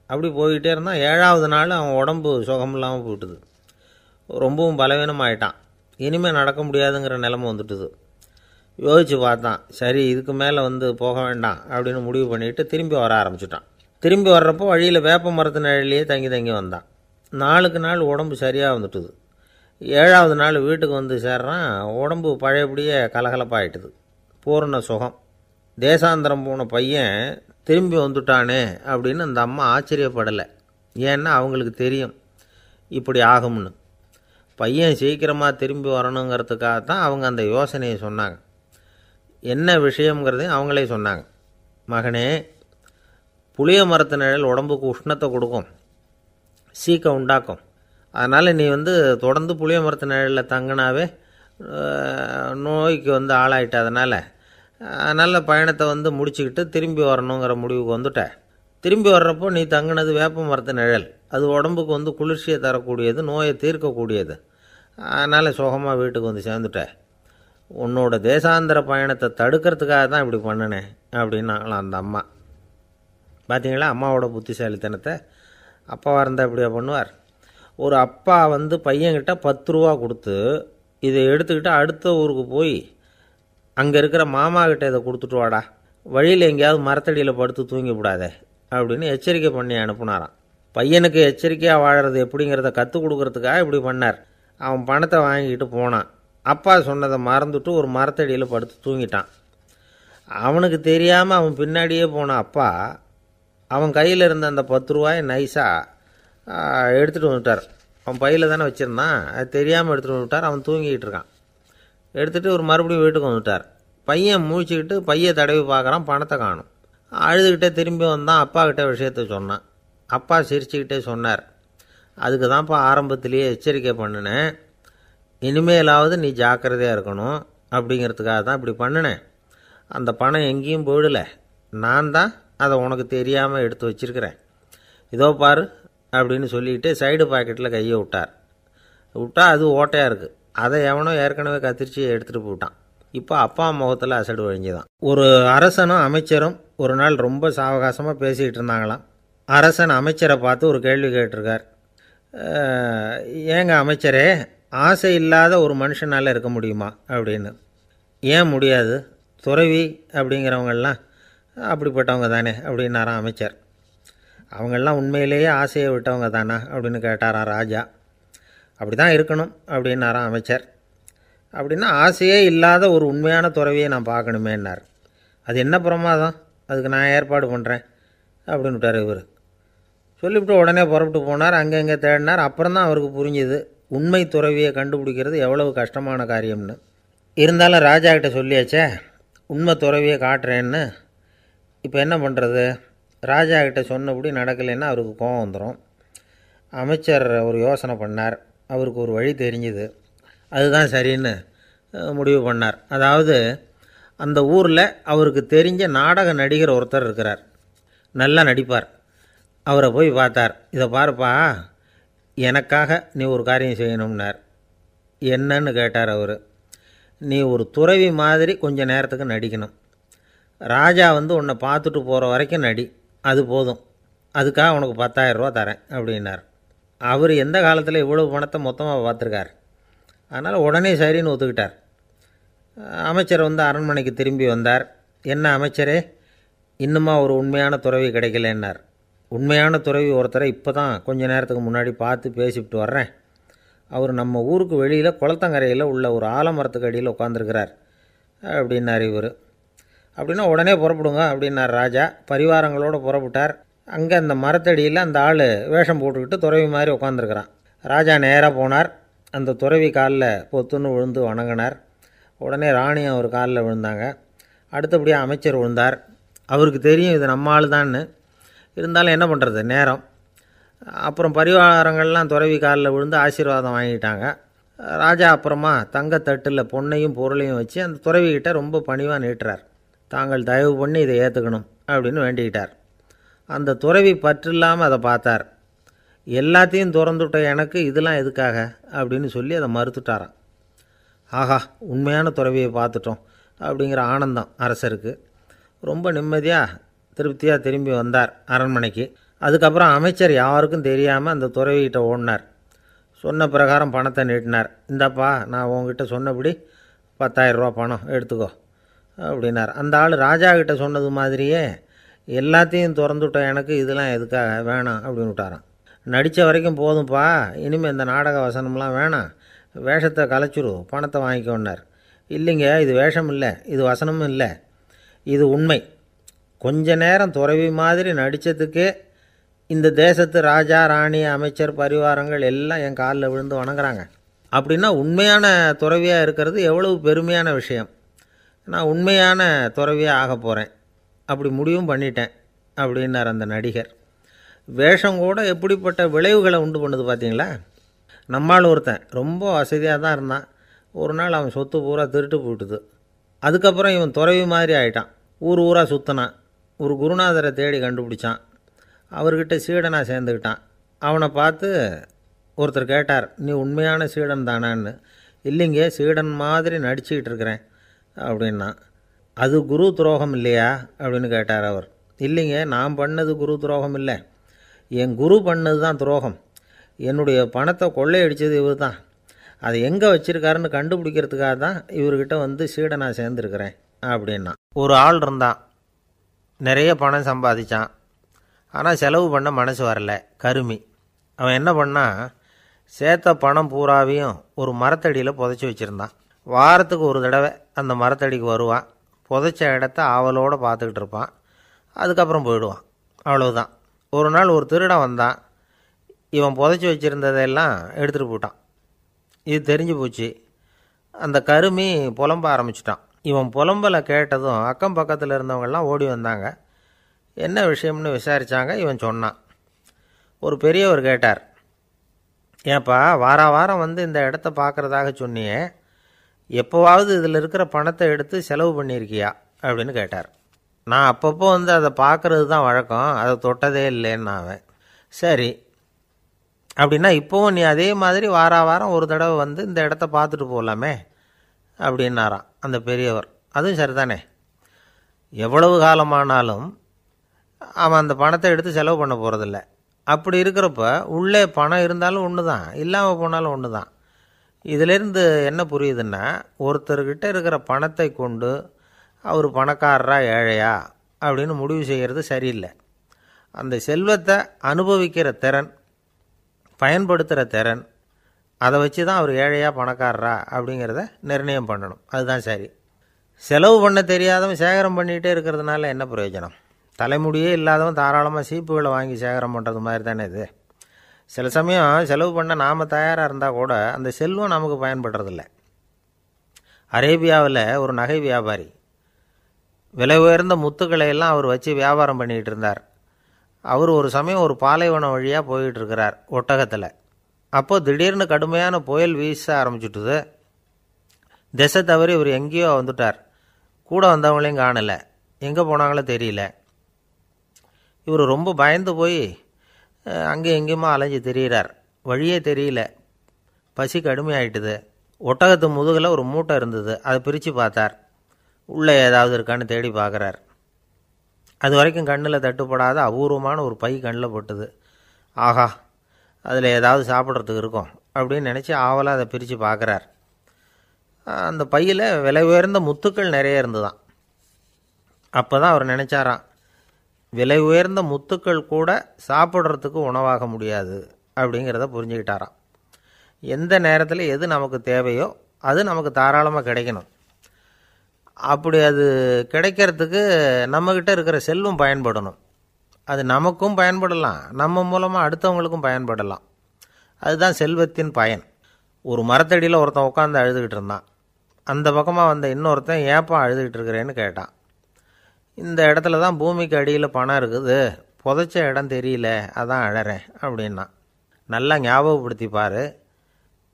அப்படி போய்கிட்டே இருந்தான். 7ஆவது நாள் அவன் உடம்பு சுகமில்லாமல் போயிட்டுது. ரொம்பவும் பலவீனமாயிட்டான். இனிமேல் நடக்க முடியாதுங்கிற நிலைமை வந்துட்டுது. யோசித்து பார்த்தான். சரி, இதுக்கு மேலே போக வேண்டாம் அப்படின்னு முடிவு பண்ணிவிட்டு திரும்பி வர ஆரம்பிச்சிட்டான். திரும்பி வர்றப்போ வழியில் வேப்ப மரத்து நிழல்லையே தங்கி வந்தான். நாளுக்கு நாள் உடம்பு சரியாக வந்துட்டுது. 7ஆவது நாள் வீட்டுக்கு சேர்றான். உடம்பு பழையபடியே கலகலப்பாயிட்டுது. பூரண சுகம். தேசாந்திரம் போன பையன் திரும்பி வந்துட்டானே அப்படின்னு அந்த அம்மா ஆச்சரியப்படலை. ஏன்னா அவங்களுக்கு தெரியும் இப்படி ஆகும்னு. பையன் சீக்கிரமாக திரும்பி வரணுங்கிறதுக்காக தான் அவங்க அந்த யோசனையை சொன்னாங்க. என்ன விஷயங்கிறதையும் அவங்களே சொன்னாங்க. மகனே, புளிய மரத்து நிழல் உடம்புக்கு உஷ்ணத்தை கொடுக்கும், சீக்கம் உண்டாக்கும். அதனால் நீ தொடர்ந்து புளிய மரத்து நிழலில் தங்கினாவே நோய்க்கு ஆளாயிட்ட. அதனால் பயணத்தை முடிச்சுக்கிட்டு திரும்பி வரணுங்கிற முடிவுக்கு வந்துட்ட. திரும்பி வர்றப்போ நீ தங்கினது வேப்ப மரத்து நிழல். அது உடம்புக்கு வந்து குளிர்ச்சியை தரக்கூடியது, நோயை தீர்க்கக்கூடியது. அதனால் சுகமாக வீட்டுக்கு வந்து சேர்ந்துட்ட. உன்னோட தேசாந்திர பயணத்தை தடுக்கிறதுக்காக தான் இப்படி பண்ணினேன் அப்படின்னாங்களாம் அந்த அம்மா. பார்த்தீங்களா அம்மாவோட புத்திசாலித்தனத்தை? அப்பாவாக இருந்தால் இப்படியா பண்ணுவார்? ஒரு அப்பா வந்து பையன்கிட்ட 10 ரூபா கொடுத்து இதை எடுத்துக்கிட்டு அடுத்த ஊருக்கு போய் அங்கே இருக்கிற மாமா கிட்ட இதை கொடுத்துட்டு வாடா, வழியில் எங்கேயாவது மரத்தடியில் படுத்து தூங்கி விடாதே அப்படின்னு எச்சரிக்கை பண்ணி அனுப்புனாராம். பையனுக்கு எச்சரிக்கையாக வாழறது எப்படிங்கிறத கற்றுக் கொடுக்கறதுக்காக இப்படி பண்ணார். அவன் பணத்தை வாங்கிட்டு போனான். அப்பா சொன்னதை மறந்துட்டு ஒரு மரத்தடியில் படுத்து தூங்கிட்டான். அவனுக்கு தெரியாமல் அவன் பின்னாடியே போன அப்பா அவன் கையில் இருந்த அந்த 10 ரூபாயை நைஸாக எடுத்துகிட்டு வந்துட்டார். அவன் பையில் தானே வச்சுருந்தான், அது தெரியாமல் எடுத்துகிட்டு வந்துட்டார். அவன் தூங்கிக்கிட்டு இருக்கான். எடுத்துகிட்டு ஒரு மறுபடியும் வீட்டுக்கு வந்துட்டார். பையன் முழிச்சுக்கிட்டு பையை தடவி பார்க்குறான், பணத்தை காணும். அழுதுகிட்டே திரும்பி வந்தான். அப்பா கிட்ட விஷயத்த சொன்னான். அப்பா சிரிச்சுக்கிட்டே சொன்னார், அதுக்கு தான்ப்பா ஆரம்பத்திலேயே எச்சரிக்கை பண்ணினேன், இனிமேலாவது நீ ஜாக்கிரதையாக இருக்கணும் அப்படிங்கிறதுக்காக தான் இப்படி பண்ணினேன். அந்த பணம் எங்கேயும் போயிடலை, நான் தான் அதை உனக்கு தெரியாமல் எடுத்து வச்சிருக்கிறேன். இதோ பாரு அப்படின்னு சொல்லிக்கிட்டு சைடு பாக்கெட்டில் கையை விட்டா அது ஓட்டையாக இருக்குது. அதை எவனோ ஏற்கனவே கத்திரிச்சு எடுத்துகிட்டு போட்டான். இப்போ அப்பா முகத்தில் அசடு வழிஞ்சுதான். ஒரு அரசனும் அமைச்சரும் ஒரு நாள் ரொம்ப சாவகாசமாக பேசிக்கிட்டு இருந்தாங்களாம். அரசன் அமைச்சரை பார்த்து ஒரு கேள்வி கேட்டிருக்கார். ஏங்க அமைச்சரே, ஆசை இல்லாத ஒரு மனுஷனால் இருக்க முடியுமா அப்படின்னு. ஏன் முடியாது, துறவி அப்படிங்கிறவங்கெல்லாம் அப்படிப்பட்டவங்க தானே அப்படின்னாராம் அமைச்சர். அவங்கெல்லாம் உண்மையிலேயே ஆசையை விட்டவங்க தானா அப்படின்னு கேட்டாராம் ராஜா. அப்படி தான் இருக்கணும் அப்படின்னாராம் அமைச்சர். அப்படின்னா ஆசையே இல்லாத ஒரு உண்மையான துறவியை நான் பார்க்கணுமேன்னார். அது என்ன பிரமாதம், அதுக்கு நான் ஏற்பாடு பண்ணுறேன் அப்படின்னு விட்டார் இவர். சொல்லிவிட்டு உடனே புறப்பட்டு போனார். அங்கங்கே தேடினார். அப்புறம் தான் அவருக்கு புரிஞ்சுது உண்மை துறவியை கண்டுபிடிக்கிறது எவ்வளவு கஷ்டமான காரியம்னு. இருந்தாலும் ராஜா கிட்ட சொல்லியாச்சே உண்மை துறவியை காட்டுறேன்னு. இப்போ என்ன பண்ணுறது? ராஜா கிட்ட சொன்னபடி நடக்கலைன்னா அவருக்கு கோபம் வந்துடும். அமைச்சர் ஒரு யோசனை பண்ணார். அவருக்கு ஒரு வழி தெரிஞ்சுது. அதுதான் சரின்னு முடிவு பண்ணார். அதாவது அந்த ஊரில் அவருக்கு தெரிஞ்ச நாடக நடிகர் ஒருத்தர் இருக்கிறார், நல்லா நடிப்பார். அவரை போய் பார்த்தார். இதை பாருப்பா, எனக்காக நீ ஒரு காரியம் செய்யணும்னார். என்னன்னு கேட்டார் அவர். நீ ஒரு துறவி மாதிரி கொஞ்ச நேரத்துக்கு நடிக்கணும். ராஜா வந்து உன்னை பார்த்துட்டு போகிற வரைக்கும் நடி, அது போதும். அதுக்காக உனக்கு 10,000 ரூபா தரேன் அப்படின்னார். அவர் எந்த காலத்தில் இவ்வளவு பணத்தை மொத்தமாக பார்த்துருக்கார். அதனால் உடனே சரின்னு ஒத்துக்கிட்டார். அமைச்சர் வந்து அரண்மனைக்கு திரும்பி வந்தார். என்ன அமைச்சரே, இன்னுமா ஒரு உண்மையான துறவி கிடைக்கலன்னார். உண்மையான துறவி ஒருத்தரை இப்போ தான் கொஞ்ச நேரத்துக்கு முன்னாடி பார்த்து பேசிவிட்டு வர்றேன். அவர் நம்ம ஊருக்கு வெளியில் குளத்தங்கரையில் உள்ள ஒரு ஆலமரத்துக்கு அடியில் உட்காந்துருக்கிறார் அப்படின்னார் இவர். அப்படின்னா உடனே புறப்படுங்க அப்படின்னார் ராஜா. பரிவாரங்களோடு புறப்பட்டார். அங்கே அந்த மரத்தடியில் அந்த ஆள் வேஷம் போட்டுக்கிட்டு துறவி மாதிரி உட்காந்துருக்கிறான். ராஜா நேராக போனார். அந்த துறவி காலில் பொத்துன்னு விழுந்து வணங்கினார். உடனே ராணியும் அவர் காலில் விழுந்தாங்க. அடுத்தபடியாக அமைச்சர் விழுந்தார். அவருக்கு தெரியும் இது நம்ம ஆள் தான்னு. இருந்தாலும் என்ன பண்ணுறது, நேரம். அப்புறம் பரிவாரங்கள்லாம் துறவி காலில் விழுந்து ஆசீர்வாதம் வாங்கிட்டாங்க. ராஜா அப்புறமா தங்கத்தட்டில் பொன்னையும் பொருளையும் வச்சு அந்த துறவிக்கிட்ட ரொம்ப பணிவாக நீட்டுறார். தாங்கள் தயவு பண்ணி இதை ஏற்றுக்கணும் அப்படின்னு வேண்டிக்கிட்டார். அந்த துறவி பற்றில்லாமல் அதை பார்த்தார். எல்லாத்தையும் திறந்துவிட்ட எனக்கு இதெல்லாம் எதுக்காக அப்படின்னு சொல்லி அதை மறுத்துட்டாராம். ஆஹா, உண்மையான துறவியை பார்த்துட்டோம் அப்படிங்கிற ஆனந்தம் அரசருக்கு. ரொம்ப நிம்மதியாக திருப்தியாக திரும்பி வந்தார் அரண்மனைக்கு. அதுக்கப்புறம் அமைச்சர் யாருக்கும் தெரியாமல் அந்த துறவிகிட்ட ஓடினார். சொன்ன பிரகாரம் பணத்தை நீட்டினார். இந்தாப்பா, நான் உங்ககிட்ட சொன்னபடி 10,000 ரூபா பணம் எடுத்துக்கோ அப்படின்னார். அந்த ஆள் ராஜா கிட்ட சொன்னது மாதிரியே எல்லாத்தையும் திறந்துவிட்ட எனக்கு இதெல்லாம் எதுக்காக வேணாம் அப்படின்னு விட்டாராம். நடித்த வரைக்கும் போதும்ப்பா, இனிமேல் இந்த நாடக வசனம்லாம் வேணாம், வேஷத்தை கலைச்சிரு, பணத்தை வாங்கிக்கோன்னார். இல்லைங்க, இது வேஷம் இல்லை, இது வசனமும் இல்லை, இது உண்மை. கொஞ்ச நேரம் துறவி மாதிரி நடித்ததுக்கே இந்த தேசத்து ராஜா, ராணி, அமைச்சர், பரிவாரங்கள் எல்லாம் என் காலில் விழுந்து வணங்குறாங்க. அப்படின்னா உண்மையான துறவியாக இருக்கிறது எவ்வளவு பெருமையான விஷயம். நான் உண்மையான துறவியாக ஆக போகிறேன், அப்படி முடிவும் பண்ணிட்டேன் அப்படின்னார் அந்த நடிகர். வேஷம் கூட எப்படிப்பட்ட விளைவுகளை உண்டு பண்ணுது பார்த்தீங்களா. நம்மால் ஒருத்தன் ரொம்ப வசதியாக தான் இருந்தான். ஒரு நாள் அவன் சொத்து பூரா திருட்டு போட்டுது. அதுக்கப்புறம் இவன் துறவி மாதிரி ஆகிட்டான். ஊர் ஊராக சுற்றினான். ஒரு குருநாதரை தேடி கண்டுபிடிச்சான். அவர்கிட்ட சீடனாக சேர்ந்துக்கிட்டான். அவனை பார்த்து ஒருத்தர் கேட்டார், நீ உண்மையான சீடன் தானான்னு. இல்லைங்க, சீடன் மாதிரி நடிச்சுக்கிட்டு இருக்கிறேன் அப்படின்னா. அது குரு துரோகம் இல்லையா அப்படின்னு கேட்டார் அவர். இல்லைங்க, நான் பண்ணது குரு துரோகம் இல்லை, என் குரு பண்ணது தான் துரோகம். என்னுடைய பணத்தை கொள்ளையடித்தது இவர் தான். அதை எங்கே வச்சுருக்காருன்னு கண்டுபிடிக்கிறதுக்காக தான் இவர்கிட்ட வந்து சீடனாக சேர்ந்துருக்கிறேன் அப்படின்னா. ஒரு ஆள் இருந்தான், நிறைய பணம் சம்பாதிச்சான். ஆனால் செலவு பண்ண மனசு வரல, கருமி. அவன் என்ன பண்ணான், சேர்த்த பணம் பூராவையும் ஒரு மரத்தடியில் புதைச்சி வச்சுருந்தான். வாரத்துக்கு ஒரு தடவை அந்த மரத்தடிக்கு வருவான், புதைச்ச இடத்த ஆவலோடு பார்த்துக்கிட்டு இருப்பான், அதுக்கப்புறம் போயிடுவான். அவ்வளவுதான். ஒரு நாள் ஒரு திருடன் வந்தான், இவன் புதைச்சி வச்சுருந்ததெல்லாம் எடுத்துகிட்டு போயிட்டான். இது தெரிஞ்சு போச்சு. அந்த கருமி புலம்ப ஆரம்பிச்சிட்டான். இவன் புலம்பலை கேட்டதும் அக்கம் பக்கத்தில் இருந்தவங்கெல்லாம் ஓடி வந்தாங்க. என்ன விஷயம்னு விசாரித்தாங்க. இவன் சொன்னான். ஒரு பெரியவர் கேட்டார், ஏன்ப்பா வாரம் வந்து இந்த இடத்த பார்க்குறதாக சொன்னியே, எப்போவாவது இதில் இருக்கிற பணத்தை எடுத்து செலவு பண்ணியிருக்கியா அப்படின்னு கேட்டார். நான் அப்பப்போ வந்து அதை பார்க்குறது தான் வழக்கம், அதை தொட்டதே இல்லைன்னு அவன். சரி, அப்படின்னா இப்போவும் நீ அதே மாதிரி வாரம் ஒரு தடவை வந்து இந்த இடத்த பார்த்துட்டு போகலாமே அப்படின்னாராம் அந்த பெரியவர். அதுவும் சரிதானே, எவ்வளவு காலமானாலும் அவன் அந்த பணத்தை எடுத்து செலவு பண்ண போகிறதில்ல. அப்படி இருக்கிறப்ப உள்ளே பணம் இருந்தாலும் ஒன்று தான், இல்லாமல் போனாலும் ஒன்று தான். இதிலேருந்து என்ன புரியுதுன்னா, ஒருத்தர்கிட்ட இருக்கிற பணத்தை கொண்டு அவர் பணக்காரரா ஏழையா அப்படின்னு முடிவு செய்கிறது சரியில்லை. அந்த செல்வத்தை அனுபவிக்கிற திறன், பயன்படுத்துகிற திறன், அதை வச்சு தான் அவர் ஏழையா பணக்காரரா அப்படிங்கிறத நிர்ணயம் பண்ணணும். அதுதான் சரி. செலவு பண்ண தெரியாதவன் சேகரம் பண்ணிகிட்டே இருக்கிறதுனால என்ன பிரயோஜனம்? தலைமுடியே இல்லாதவன் தாராளமாக சீப்புகளை வாங்கி சேகரம் பண்ணுறது மாதிரி தானே இது. சில சமயம் செலவு பண்ண நாம் தயாராக இருந்தால் கூட அந்த செல்வம் நமக்கு பயன்படுறதில்ல. அரேபியாவில் ஒரு நகை வியாபாரி விலை உயர்ந்த முத்துக்களை எல்லாம் அவர் வச்சு வியாபாரம் பண்ணிகிட்டு இருந்தார். அவர் ஒரு சமயம் ஒரு பாலைவனம் வழியாக போயிட்டுருக்கிறார் ஒட்டகத்தில். அப்போது திடீர்னு கடுமையான புயல் வீச ஆரம்பிச்சுட்டுது. திசை தவறி இவர் எங்கேயோ வந்துட்டார். கூட வந்தவங்களையும் காணலை, எங்கே போனாங்களோ தெரியல. இவர் ரொம்ப பயந்து போய் அங்கே எங்கேயுமா அலைஞ்சு திரியிறார். வழியே தெரியல, பசி கடுமையாயிட்டுது. ஒட்டகத்து முதுகில் ஒரு மூட்டை இருந்தது, அதை பிரித்து பார்த்தார். உள்ளே ஏதாவது இருக்கான்னு தேடி பார்க்குறார். அது வரைக்கும் கண்ணில் தட்டுப்படாத அபூர்வமான ஒரு பை கண்ணில் பட்டுது. ஆஹா, அதில் ஏதாவது சாப்பிட்றதுக்கு இருக்கும் அப்படின்னு நினச்சி ஆவலாக அதை பிரித்து பார்க்குறார். அந்த பையில் விலை உயர்ந்த முத்துக்கள் நிறைய இருந்துதான். அப்போ தான் அவர் நினச்சாராம், விலை உயர்ந்த முத்துக்கள் கூட சாப்பிட்றதுக்கு உணவாக முடியாது அப்படிங்கிறத புரிஞ்சுக்கிட்டாராம். எந்த நேரத்தில் எது நமக்கு தேவையோ அது நமக்கு தாராளமாக கிடைக்கணும். அப்படி அது கிடைக்கிறதுக்கு நம்மக்கிட்ட இருக்கிற செல்வம் பயன்படணும். அது நமக்கும் பயன்படலாம், நம்ம மூலமாக அடுத்தவங்களுக்கும் பயன்படலாம். அதுதான் செல்வத்தின் பயன். ஒரு மரத்தடியில் ஒருத்தன் உட்காந்து அழுதுகிட்டு இருந்தான். அந்த பக்கமாக வந்த இன்னொருத்தன் ஏப்பா அழுதுகிட்டு இருக்கிறேன்னு கேட்டான். இந்த இடத்துல தான் பூமிக்கு அடியில் பணம் இருக்குது, புதைச்ச இடம் தெரியல, அதான் அழறேன் அப்படின்னா. நல்லா ஞாபகப்படுத்தி பாரு,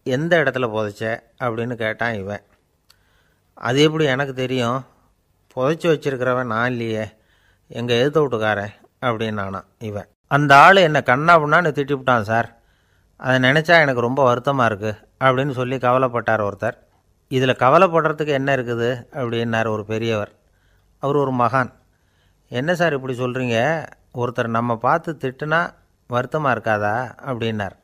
எந்த இடத்துல புதைச்ச அப்படின்னு கேட்டான் இவன். அது எப்படி எனக்கு தெரியும், புதைச்சி வச்சிருக்கிறவன் நான் இல்லையே, எங்கள் எதிர்த்த வீட்டுக்காரன் அப்படின்னானா இவன். அந்த ஆள் என்னை கண்ணாப்புண்ணான்னு திட்டிவிட்டான் சார், அதை நினச்சா எனக்கு ரொம்ப வருத்தமாக இருக்குது அப்படின்னு சொல்லி கவலைப்பட்டார் ஒருத்தர். இதில் கவலைப்படுறதுக்கு என்ன இருக்குது அப்படின்னார் ஒரு பெரியவர். அவர் ஒரு மகான். என்ன சார் இப்படி சொல்கிறீங்க, ஒருத்தர் நம்ம பார்த்து திட்டுனா வருத்தமாக இருக்காதா அப்படின்னார்.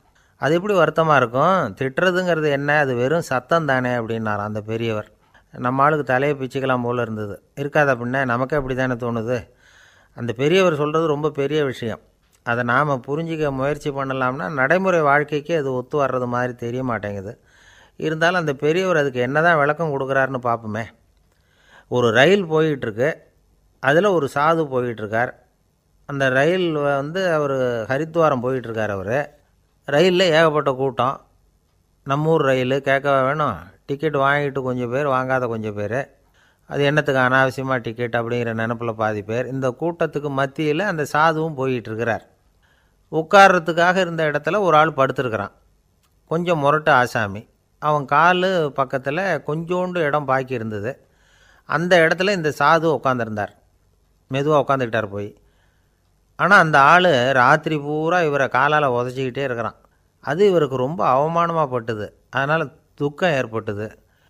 அது எப்படி வருத்தமாக இருக்கும், திட்டுறதுங்கிறது என்ன, அது வெறும் சத்தம் தானே அப்படின்னார் அந்த பெரியவர். நம்ம ஆளுக்கு தலையை பிச்சுக்கலாம் போல் இருந்தது. இருக்காத அப்படின்னா நமக்கே அப்படி தானே தோணுது. அந்த பெரியவர் சொல்கிறது ரொம்ப பெரிய விஷயம். அதை நாம் புரிஞ்சிக்க முயற்சி பண்ணலாம்னா நடைமுறை வாழ்க்கைக்கு அது ஒத்து வர்றது மாதிரி தெரிய மாட்டேங்குது. இருந்தாலும் அந்த பெரியவர் அதுக்கு என்ன தான் விளக்கம் கொடுக்குறாருன்னு பார்ப்போமே. ஒரு ரயில் போயிட்டுருக்கு, அதில் ஒரு சாது போயிட்டுருக்கார். அந்த ரயில் வந்து அவர் ஹரித்வாரம் போயிட்டுருக்கார். அவர் ரயிலில் ஏகப்பட்ட கூட்டம். நம்ம ஊர் ரயில் கேட்க வேணும், டிக்கெட் வாங்கிட்டு கொஞ்சம் பேர், வாங்காத கொஞ்சம் பேர். அது என்னத்துக்கு அனாவசியமாக டிக்கெட் அப்படிங்கிற நினப்பில் பாதி பேர். இந்த கூட்டத்துக்கு மத்தியில் அந்த சாதுவும் போயிட்டுருக்கிறார். உட்கார்றதுக்காக இருந்த இடத்துல ஒரு ஆள் படுத்துருக்கிறான், கொஞ்சம் முரட்டு ஆசாமி. அவன் கால் பக்கத்தில் கொஞ்சோண்டு இடம் பாக்கி இருந்தது. அந்த இடத்துல இந்த சாது உட்காந்துருந்தார். மெதுவாக உட்காந்துக்கிட்டார் போய். ஆனால் அந்த ஆள் ராத்திரி பூரா இவரை காலால் உதச்சிக்கிட்டே இருக்கிறான். அது இவருக்கு ரொம்ப அவமானமாக பட்டுது. அதனால் துக்கம் ஏற்பட்டுது.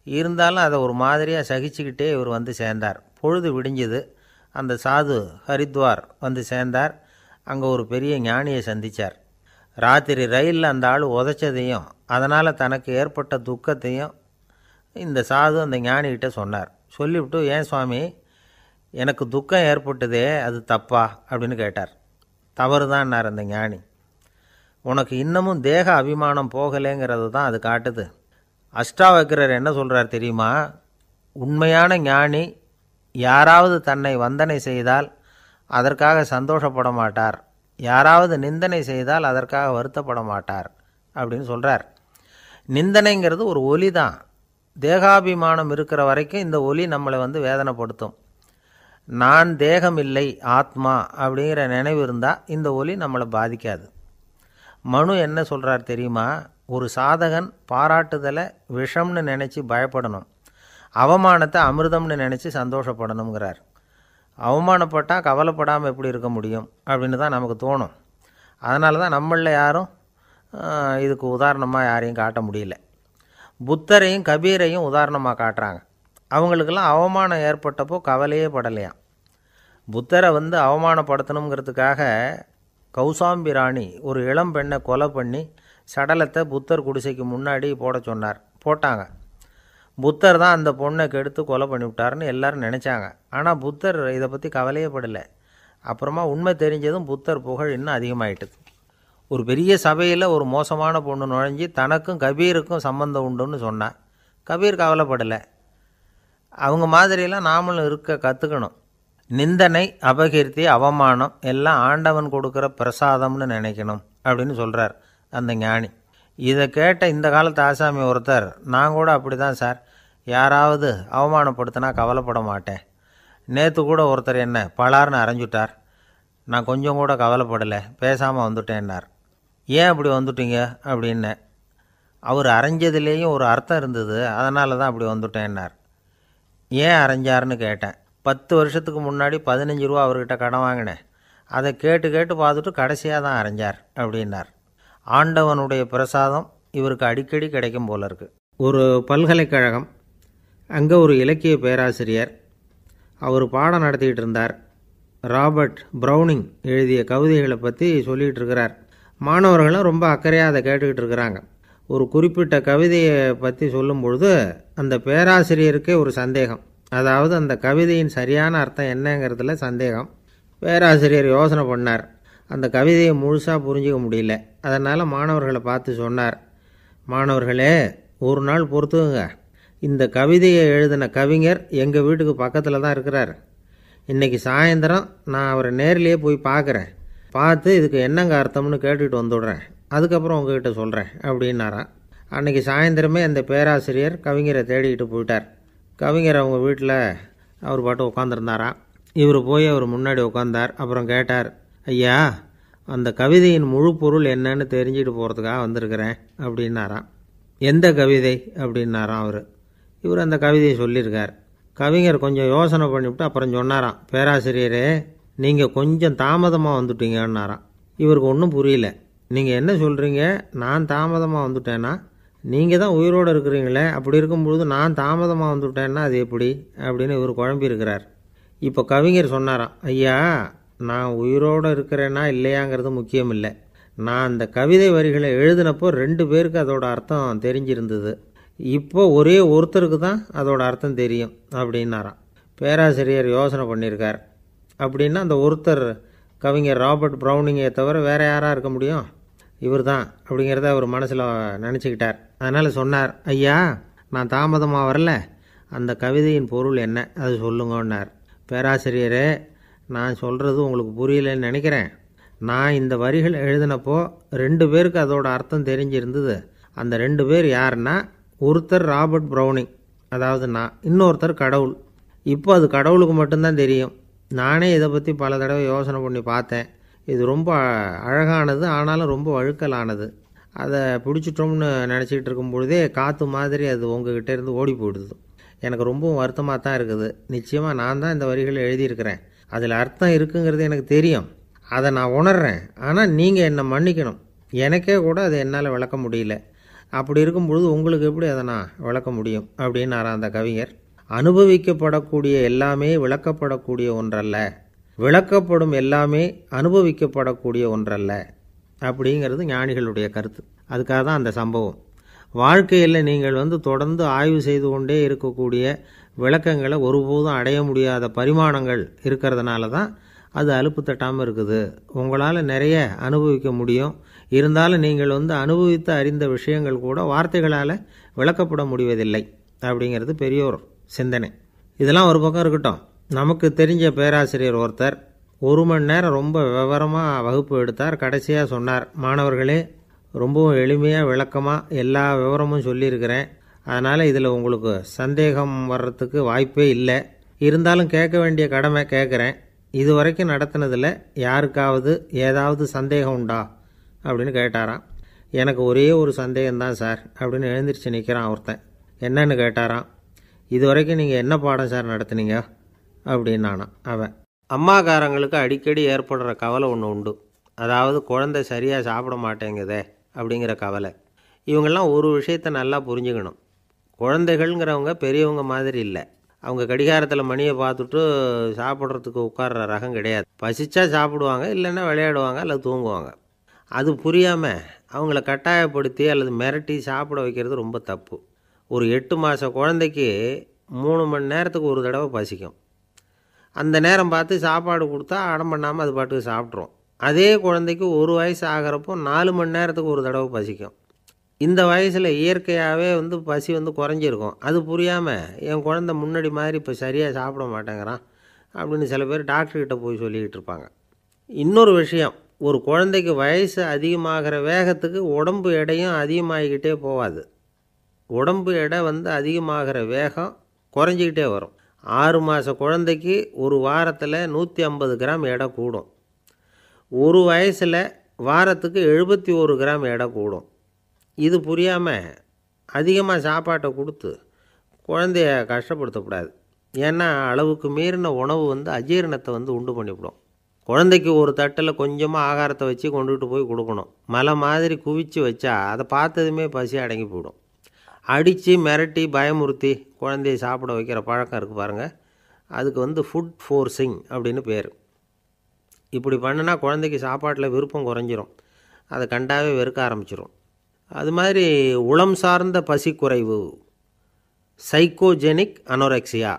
இருந்தாலும் அதை ஒரு மாதிரியாக சகிச்சுக்கிட்டே இவர் வந்து சேர்ந்தார். பொழுது விடிஞ்சுது. அந்த சாது ஹரித்வார் வந்து சேர்ந்தார். அங்கே ஒரு பெரிய ஞானியை சந்தித்தார். ராத்திரி ரயிலில் அந்த ஆள் உதைச்சதையும் அதனால் தனக்கு ஏற்பட்ட துக்கத்தையும் இந்த சாது அந்த ஞானிகிட்ட சொன்னார். சொல்லிவிட்டு, ஏன் சுவாமி, எனக்கு துக்கம் ஏற்பட்டதே அது தப்பா அப்படின்னு கேட்டார். தவறு தான்னார் அந்த ஞானி. உனக்கு இன்னமும் தேக அபிமானம் போகலைங்கிறது தான் அது காட்டுது. அஷ்டாவக்கிரர் என்ன சொல்கிறார் தெரியுமா? உண்மையான ஞானி யாராவது தன்னை வந்தனை செய்தால் அதற்காக சந்தோஷப்பட மாட்டார், யாராவது நிந்தனை செய்தால் அதற்காக வருத்தப்பட மாட்டார் அப்படின்னு சொல்கிறார். நிந்தனைங்கிறது ஒரு ஒலி தான். தேகாபிமானம் இருக்கிற வரைக்கும் இந்த ஒலி நம்மளை வந்து வேதனைப்படுத்தும். நான் தேகம் இல்லை, ஆத்மா அப்படிங்கிற நினைவு இருந்தால் இந்த ஒலி நம்மளை பாதிக்காது. மனு என்ன சொல்கிறார் தெரியுமா? ஒரு சாதகன் பாராட்டுதலை விஷம்னு நினச்சி பயப்படணும், அவமானத்தை அமிர்தம்னு நினச்சி சந்தோஷப்படணுங்கிறார். அவமானப்பட்டால் கவலைப்படாமல் எப்படி இருக்க முடியும் அப்படின்னு தான் நமக்கு தோணும். அதனால தான் நம்மளில் யாரும் இதுக்கு உதாரணமாக யாரையும் காட்ட முடியல. புத்தரையும் கபீரையும் உதாரணமாக காட்டுறாங்க. அவங்களுக்கெல்லாம் அவமானம் ஏற்பட்டப்போ கவலையே படலையாம். புத்தரை வந்து அவமானப்படுத்தணுங்கிறதுக்காக கௌசாம்பி ராணி ஒரு இளம் பெண்ணை கொலை பண்ணி சடலத்தை புத்தர் குடிசைக்கு முன்னாடி போட சொன்னார். போட்டாங்க. புத்தர் தான் அந்த பொண்ணை கெடுத்து கொலை பண்ணிவிட்டார்னு எல்லோரும் நினச்சாங்க. ஆனால் புத்தர் இதை பற்றி கவலையே படலை. அப்புறமா உண்மை தெரிஞ்சதும் புத்தர் புகழ் இன்னும் அதிகமாயிட்டுது. ஒரு பெரிய சபையில் ஒரு மோசமான பொண்ணு நுழைஞ்சி தனக்கும் கபீருக்கும் சம்பந்தம் உண்டுன்னு சொன்னார். கபீர் கவலைப்படலை. அவங்க மாதிரியெல்லாம் நாமளும் இருக்க கற்றுக்கணும். நிந்தனை, அபகீர்த்தி, அவமானம் எல்லாம் ஆண்டவன் கொடுக்குற பிரசாதம்னு நினைக்கணும் அப்படின்னு சொல்கிறார் அந்த ஞானி. இதை கேட்ட இந்த காலத்து ஆசாமி ஒருத்தர், நான் கூட அப்படி தான் சார், யாராவது அவமானப்படுத்தினா கவலைப்பட மாட்டேன். நேற்று கூட ஒருத்தர் என்ன பலார்னு அரைஞ்சுட்டார், நான் கொஞ்சம் கூட கவலைப்படலை, பேசாமல் வந்துட்டேன்னார். ஏன் அப்படி வந்துட்டீங்க அப்படின்னு. அவர் அரைஞ்சதுலேயும் ஒரு அர்த்தம் இருந்தது, அதனால தான் அப்படி வந்துட்டேன்னார். ஏன் அரைஞ்சாருன்னு கேட்டேன். 10 வருஷத்துக்கு முன்னாடி 15 ரூபா அவர்கிட்ட கடன் வாங்கினேன், அதை கேட்டு கேட்டு பார்த்துட்டு கடைசியாக தான் அரைஞ்சார் அப்படின்னார். ஆண்டவனுடைய பிரசாதம் இவருக்கு அடிக்கடி கிடைக்கும் போல இருக்குது. ஒரு பல்கலைக்கழகம், அங்கே ஒரு இலக்கிய பேராசிரியர், அவர் பாடம் நடத்திக்கிட்டு இருந்தார். ராபர்ட் ப்ரௌனிங் எழுதிய கவிதைகளை பற்றி சொல்லிகிட்டு இருக்கிறார். மாணவர்களும் ரொம்ப அக்கறையாக அதை கேட்டுக்கிட்டு இருக்கிறாங்க. ஒரு குறிப்பிட்ட கவிதையை பற்றி சொல்லும் பொழுது அந்த பேராசிரியருக்கே ஒரு சந்தேகம். அதாவது அந்த கவிதையின் சரியான அர்த்தம் என்னங்கிறதுல சந்தேகம். பேராசிரியர் யோசனை பண்ணார். அந்த கவிதையை முழுசாக புரிஞ்சிக்க முடியல. அதனால் மாணவர்களை பார்த்து சொன்னார், மாணவர்களே, ஒரு நாள் பொறுத்துக்குங்க. இந்த கவிதையை எழுதின கவிஞர் எங்கள் வீட்டுக்கு பக்கத்தில் தான் இருக்கிறார். இன்றைக்கி சாயந்தரம் நான் அவரை நேரிலேயே போய் பார்க்குறேன். பார்த்து இதுக்கு என்னங்க அர்த்தம்னு கேட்டுக்கிட்டு வந்துவிடுறேன். அதுக்கப்புறம் உங்ககிட்ட சொல்கிறேன் அப்படின்னாராம். அன்றைக்கி சாயந்தரமே அந்த பேராசிரியர் கவிஞரை தேடிக்கிட்டு போயிட்டார். கவிஞர் அவங்க வீட்டில் அவர் பாட்டு உட்காந்துருந்தாராம். இவர் போய் அவர் முன்னாடி உட்காந்தார். அப்புறம் கேட்டார், ஐயா, அந்த கவிதையின் முழு பொருள் என்னன்னு தெரிஞ்சுட்டு போகிறதுக்காக வந்திருக்கிறேன் அப்படின்னாராம். எந்த கவிதை அப்படின்னாராம் அவர். இவர் அந்த கவிதையை சொல்லியிருக்கார். கவிஞர் கொஞ்சம் யோசனை பண்ணிவிட்டு அப்புறம் சொன்னாராம், பேராசிரியரே, நீங்கள் கொஞ்சம் தாமதமாக வந்துட்டீங்கன்னாராம். இவருக்கு ஒன்றும் புரியல. நீங்கள் என்ன சொல்கிறீங்க? நான் தாமதமாக வந்துட்டேன்னா? நீங்கள் தான் உயிரோடு இருக்கிறீங்களே, அப்படி இருக்கும்பொழுது நான் தாமதமாக வந்துவிட்டேன்னா அது எப்படி அப்படின்னு இவர் குழம்பியிருக்கிறார். இப்போ கவிஞர் சொன்னாராம், ஐயா, நான் உயிரோடு இருக்கிறேன்னா இல்லையாங்கிறது முக்கியம் இல்லை. நான் அந்த கவிதை வரிகளை எழுதினப்போ 2 பேருக்கு அதோட அர்த்தம் தெரிஞ்சிருந்தது. இப்போ ஒரே ஒருத்தருக்கு தான் அதோட அர்த்தம் தெரியும் அப்படின்னாராம். பேராசிரியர் யோசனை பண்ணியிருக்கார். அப்படின்னா அந்த ஒருத்தர் கவிஞர் ராபர்ட் ப்ரௌனிங்கை தவிர வேறு யாராக இருக்க முடியும்? இவர் தான் அப்படிங்கிறத அவர் மனசில் நினச்சிக்கிட்டார். அதனால் சொன்னார், ஐயா, நான் தாமதமாக வரல, அந்த கவிதையின் பொருள் என்ன அது சொல்லுங்கன்னார். பேராசிரியரே, நான் சொல்கிறது உங்களுக்கு புரியலன்னு நினைக்கிறேன். நான் இந்த வரிகள் எழுதினப்போ 2 பேருக்கு அதோட அர்த்தம் தெரிஞ்சிருந்தது. அந்த 2 பேர் யாருன்னா, ஒருத்தர் ராபர்ட் ப்ரௌனிங், அதாவது நான், இன்னொருத்தர் கடவுள். இப்போ அது கடவுளுக்கு மட்டும்தான் தெரியும். நானே இதை பற்றி பல தடவை யோசனை பண்ணி பார்த்தேன். இது ரொம்ப அழகானது, ஆனாலும் ரொம்ப வழுக்கலானது. அதை பிடிச்சிட்டோம்னு நினச்சிக்கிட்டு இருக்கும் பொழுதே காற்று மாதிரி அது உங்ககிட்ட இருந்து ஓடி போயிடுது. எனக்கு ரொம்பவும் வருத்தமாக தான் இருக்குது. நிச்சயமாக நான் தான் இந்த வரிகளை எழுதியிருக்கிறேன். அதில் அர்த்தம் இருக்குங்கிறது எனக்கு தெரியும். அதை நான் உணர்றேன், ஆனால் நீங்கள் என்னை மன்னிக்கணும். எனக்கே கூட அதை என்னால் விளக்க முடியல. அப்படி இருக்கும்பொழுது உங்களுக்கு எப்படி அதை நான் விளக்க முடியும் அப்படின்னாரா அந்த கவிஞர். அனுபவிக்கப்படக்கூடிய எல்லாமே விளக்கப்படக்கூடிய ஒன்றல்ல, விளக்கப்படும் எல்லாமே அனுபவிக்கப்படக்கூடிய ஒன்றல்ல அப்படிங்கிறது ஞானிகளுடைய கருத்து. அதுக்காக தான் அந்த சம்பவம். வாழ்க்கையில் நீங்கள் தொடர்ந்து ஆய்வு செய்து கொண்டே இருக்கக்கூடிய விளக்கங்களை ஒருபோதும் அடைய முடியாத பரிமாணங்கள் இருக்கிறதுனால தான் அது அலுப்பு தட்டாமல் இருக்குது. உங்களால் நிறைய அனுபவிக்க முடியும், இருந்தாலும் நீங்கள் அனுபவித்து அறிந்த விஷயங்கள் கூட வார்த்தைகளால் விளக்கப்பட முடிவதில்லை அப்படிங்கிறது பெரியோர் சிந்தனை. இதெல்லாம் ஒரு பக்கம் இருக்கட்டும். நமக்கு தெரிஞ்ச பேராசிரியர் ஒருத்தர் 1 மணி நேரம் ரொம்ப விவரமாக வகுப்பு எடுத்தார். கடைசியாக சொன்னார், மாணவர்களே, ரொம்பவும் எளிமையாக விளக்கமாக எல்லா விவரமும் சொல்லியிருக்கிறேன். அதனால் இதில் உங்களுக்கு சந்தேகம் வர்றதுக்கு வாய்ப்பே இல்லை. இருந்தாலும் கேட்க வேண்டிய கடமை கேட்குறேன். இது வரைக்கும் நடத்தினதில் யாருக்காவது ஏதாவது சந்தேகம் உண்டா அப்படின்னு கேட்டாராம். எனக்கு ஒரே ஒரு சந்தேகம்தான் சார் அப்படின்னு எழுந்திரிச்சு நிற்கிறான் ஒருத்தன். என்னன்னு கேட்டாராம். இது வரைக்கும் நீங்கள் என்ன பாடம் சார் நடத்துனீங்க அப்படின்னானா அவன். அம்மாக்காரங்களுக்கு அடிக்கடி ஏற்படுற கவலை ஒன்று உண்டு. அதாவது குழந்தை சரியாக சாப்பிட மாட்டேங்குதே அப்படிங்கிற கவலை. இவங்கெல்லாம் ஒரு விஷயத்தை நல்லா புரிஞ்சுக்கணும். குழந்தைகள்ங்கிறவங்க பெரியவங்க மாதிரி இல்லை. அவங்க கடிகாரத்தில் மணியை பார்த்துட்டு சாப்பிட்றதுக்கு உட்கார்ற ரகம் கிடையாது. பசிச்சா சாப்பிடுவாங்க, இல்லைன்னா விளையாடுவாங்க அல்லது தூங்குவாங்க. அது புரியாமல் அவங்கள கட்டாயப்படுத்தி அல்லது மிரட்டி சாப்பிட வைக்கிறது ரொம்ப தப்பு. ஒரு 8 மாத குழந்தைக்கு 3 மணி நேரத்துக்கு ஒரு தடவை பசிக்கும். அந்த நேரம் பார்த்து சாப்பாடு கொடுத்தா அடம் பண்ணாமல் அது பாட்டுக்கு சாப்பிட்ரும். அதே குழந்தைக்கு 1 வயசு ஆகிறப்போ 4 மணி நேரத்துக்கு ஒரு தடவை பசிக்கும். இந்த வயசில் இயற்கையாகவே பசி குறைஞ்சிருக்கும். அது புரியாமல் என் குழந்தை முன்னாடி மாதிரி இப்போ சரியாக சாப்பிட மாட்டேங்கிறான் அப்படின்னு சில பேர் டாக்டர்கிட்ட போய் சொல்லிக்கிட்டு இருப்பாங்க. இன்னொரு விஷயம், ஒரு குழந்தைக்கு வயசு அதிகமாகிற வேகத்துக்கு உடம்பு எடையும் அதிகமாகிக்கிட்டே போகாது. உடம்பு எடை அதிகமாகிற வேகம் குறைஞ்சிக்கிட்டே வரும். 6 மாத குழந்தைக்கு ஒரு வாரத்தில் 150 கிராம் எடை கூடும். ஒரு வயசில் வாரத்துக்கு 71 கிராம் எடை கூடும். இது புரியாமல் அதிகமாக சாப்பாட்டை கொடுத்து குழந்தைய கஷ்டப்படுத்தக்கூடாது. ஏன்னா அளவுக்கு மீறின உணவு அஜீரணத்தை உண்டு பண்ணிவிடும். குழந்தைக்கு ஒரு தட்டில் கொஞ்சமாக ஆகாரத்தை வச்சு கொண்டுகிட்டு போய் கொடுக்கணும். மலை மாதிரி குவிச்சு வச்சா அதை பார்த்ததுமே பசி அடங்கி போயிடும். அடித்து மிரட்டி பயமுறுத்தி குழந்தைய சாப்பிட வைக்கிற பழக்கம் இருக்குது பாருங்கள். அதுக்கு ஃபுட் ஃபோர்ஸிங் அப்படின்னு பேர். இப்படி பண்ணினா குழந்தைக்கு சாப்பாட்டில் விருப்பம் குறைஞ்சிரும். அதை கண்டாவே வெறுக்க ஆரம்பிச்சிடும். அது மாதிரி உளம் சார்ந்த பசி குறைவு, சைக்கோஜெனிக் அனோரெக்சியா,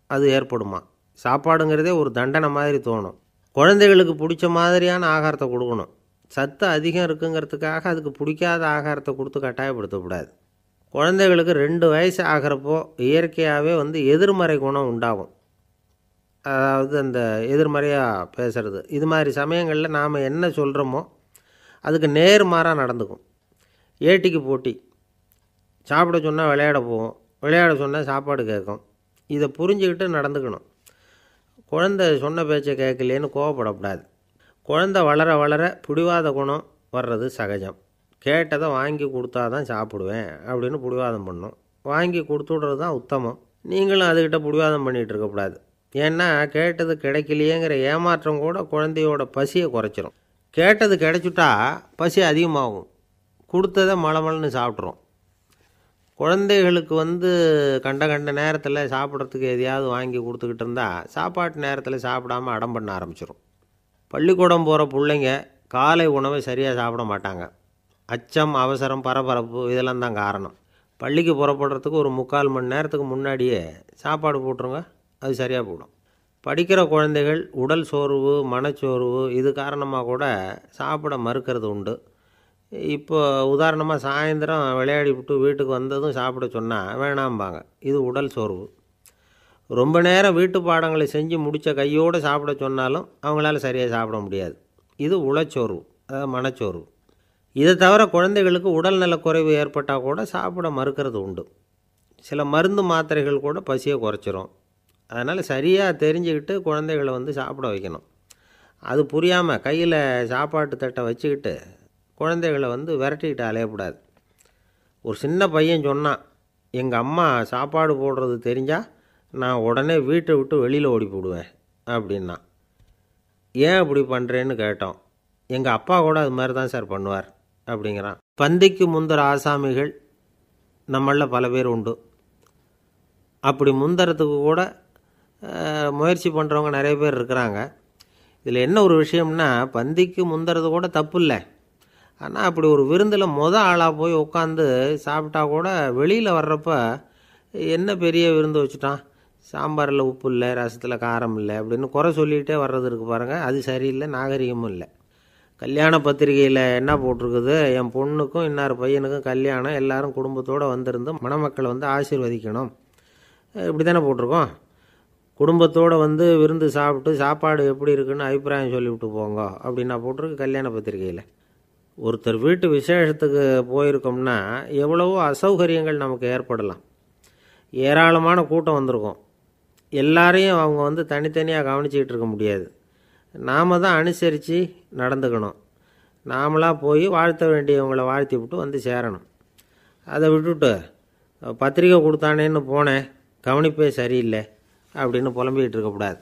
அது ஏற்படுமா. சாப்பாடுங்கிறதே ஒரு தண்டனை மாதிரி தோணும். குழந்தைகளுக்கு பிடிச்ச மாதிரியான ஆகாரத்தை கொடுக்கணும். சத்து அதிகம் இருக்குங்கிறதுக்காக அதுக்கு பிடிக்காத ஆகாரத்தை கொடுத்து கட்டாயப்படுத்தக்கூடாது. குழந்தைகளுக்கு 2 வயசு ஆகிறப்போ இயற்கையாகவே எதிர்மறை குணம் உண்டாகும். அதாவது அந்த எதிர்மறையாக பேசுகிறது. இது மாதிரி சமயங்களில் நாம் என்ன சொல்கிறோமோ அதுக்கு நேர்மாறாக நடந்துக்கும். ஏட்டிக்கு போட்டி. சாப்பிட சொன்னால் விளையாட போகும், விளையாட சொன்னால் சாப்பாடு கேட்கும். இதை புரிஞ்சுக்கிட்டு நடந்துக்கணும். குழந்தை சொன்ன பேச்சை கேட்கலேன்னு கோவப்படக்கூடாது. குழந்தை வளர வளர பிடிவாத குணம் வர்றது சகஜம். கேட்டதை வாங்கி கொடுத்தா தான் சாப்பிடுவேன் அப்படின்னு பிடிவாதம் பண்ணும். வாங்கி கொடுத்துடுறது தான் உத்தமம். நீங்களும் அதுக்கிட்ட பிடிவாதம் பண்ணிகிட்டு இருக்கக்கூடாது. ஏன்னா கேட்டது கிடைக்கலையேங்கிற ஏமாற்றம் கூட குழந்தையோட பசியை குறைச்சிரும். கேட்டது கிடைச்சிட்டா பசி அதிகமாகும். கொடுத்ததை மலமலன்னு சாப்பிட்றோம். குழந்தைகளுக்கு கண்ட கண்ட நேரத்தில் சாப்பிட்றதுக்கு எதையாவது வாங்கி கொடுத்துக்கிட்டு இருந்தால் சாப்பாட்டு நேரத்தில் சாப்பிடாமல் அடம் பண்ண ஆரம்பிச்சிடும். பள்ளிக்கூடம் போகிற பிள்ளைங்க காலை உணவை சரியாக சாப்பிட மாட்டாங்க. அச்சம், அவசரம், பரபரப்பு இதெல்லாம் தான் காரணம். பள்ளிக்கு புறப்படுறதுக்கு ஒரு 3/4 மணி நேரத்துக்கு முன்னாடியே சாப்பாடு போட்டுருங்க, அது சரியாக போடும். படிக்கிற குழந்தைகள் உடல் சோர்வு, மனச்சோர்வு இது காரணமாக கூட சாப்பிட மறுக்கிறது உண்டு. இப்போ உதாரணமாக சாயந்தரம் விளையாடி விட்டு வீட்டுக்கு வந்ததும் சாப்பிட சொன்னால் வேணாம்பாங்க. இது உடல் சோர்வு. ரொம்ப நேரம் வீட்டு பாடங்களை செஞ்சு முடித்த கையோடு சாப்பிட சொன்னாலும் அவங்களால சரியாக சாப்பிட முடியாது. இது உளச்சோர்வு, அதாவது மனச்சோர்வு. இதை தவிர குழந்தைகளுக்கு உடல் நலக்குறைவு ஏற்பட்டால் கூட சாப்பிட மறுக்கிறது உண்டு. சில மருந்து மாத்திரைகள் கூட பசியை குறைச்சிரும். அதனால் சரியாக தெரிஞ்சுக்கிட்டு குழந்தைகளை சாப்பிட வைக்கணும். அது புரியாமல் கையில் சாப்பாட்டு தட்டை வச்சுக்கிட்டு குழந்தைகளை விரட்டிக்கிட்டு அலையக்கூடாது. ஒரு சின்ன பையன் சொன்னான், எங்கள் அம்மா சாப்பாடு போடுறது தெரிஞ்சால் நான் உடனே வீட்டை விட்டு வெளியில் ஓடி போடுவேன் அப்படின்னா. ஏன் அப்படி பண்ணுறேன்னு கேட்டோம். எங்கள் அப்பா கூட அது மாதிரி தான் சார் பண்ணுவார் அப்படிங்கிறான். பந்திக்கு முந்துற ஆசாமிகள் நம்மளில் பல பேர் உண்டு. அப்படி முந்துறதுக்கு கூட முயற்சி பண்ணுறவங்க நிறைய பேர் இருக்கிறாங்க. இதில் என்ன ஒரு விஷயம்னா, பந்திக்கு முந்துறது கூட தப்பு இல்லை. ஆனால் அப்படி ஒரு விருந்தில் ஆளாக போய் உட்காந்து சாப்பிட்டா கூட வெளியில் வர்றப்ப என்ன பெரிய விருந்து வச்சுட்டான், சாம்பாரில் உப்பு இல்லை, ரசத்தில் காரம் இல்லை அப்படின்னு குறை சொல்லிகிட்டே வர்றது இருக்குது பாருங்கள். அது சரியில்லை, நாகரிகமும் இல்லை. கல்யாண பத்திரிகையில் என்ன போட்டிருக்குது, என் பொண்ணுக்கும் இன்னார் பையனுக்கும் கல்யாணம், எல்லாரும் குடும்பத்தோடு வந்திருந்து மணமக்களை வந்து ஆசீர்வதிக்கணும், இப்படி தானே போட்டிருக்கோம். குடும்பத்தோடு வந்து விருந்து சாப்பிட்டு சாப்பாடு எப்படி இருக்குன்னு அபிப்பிராயம் சொல்லிவிட்டு போங்க அப்படின்னா போட்டிருக்கு கல்யாண பத்திரிகையில். ஒருத்தர் வீட்டு விசேஷத்துக்கு போயிருக்கோம்னா எவ்வளவோ அசௌகரியங்கள் நமக்கு ஏற்படலாம். ஏராளமான கூட்டம் வந்திருக்கும். எல்லாரையும் அவங்க வந்து தனித்தனியாக கவனிச்சிக்கிட்டு இருக்க முடியாது. நாம் தான் அனுசரித்து நடந்துக்கணும். நாமளாக போய் வாழ்த்த வேண்டியவங்களை வாழ்த்தி விட்டு வந்து சேரணும். அதை விட்டுட்டு பத்திரிக்கை கொடுத்தானேன்னு போனேன், கவனிப்பே சரியில்லை அப்படின்னு புலம்பிக்கிட்டு இருக்கக்கூடாது.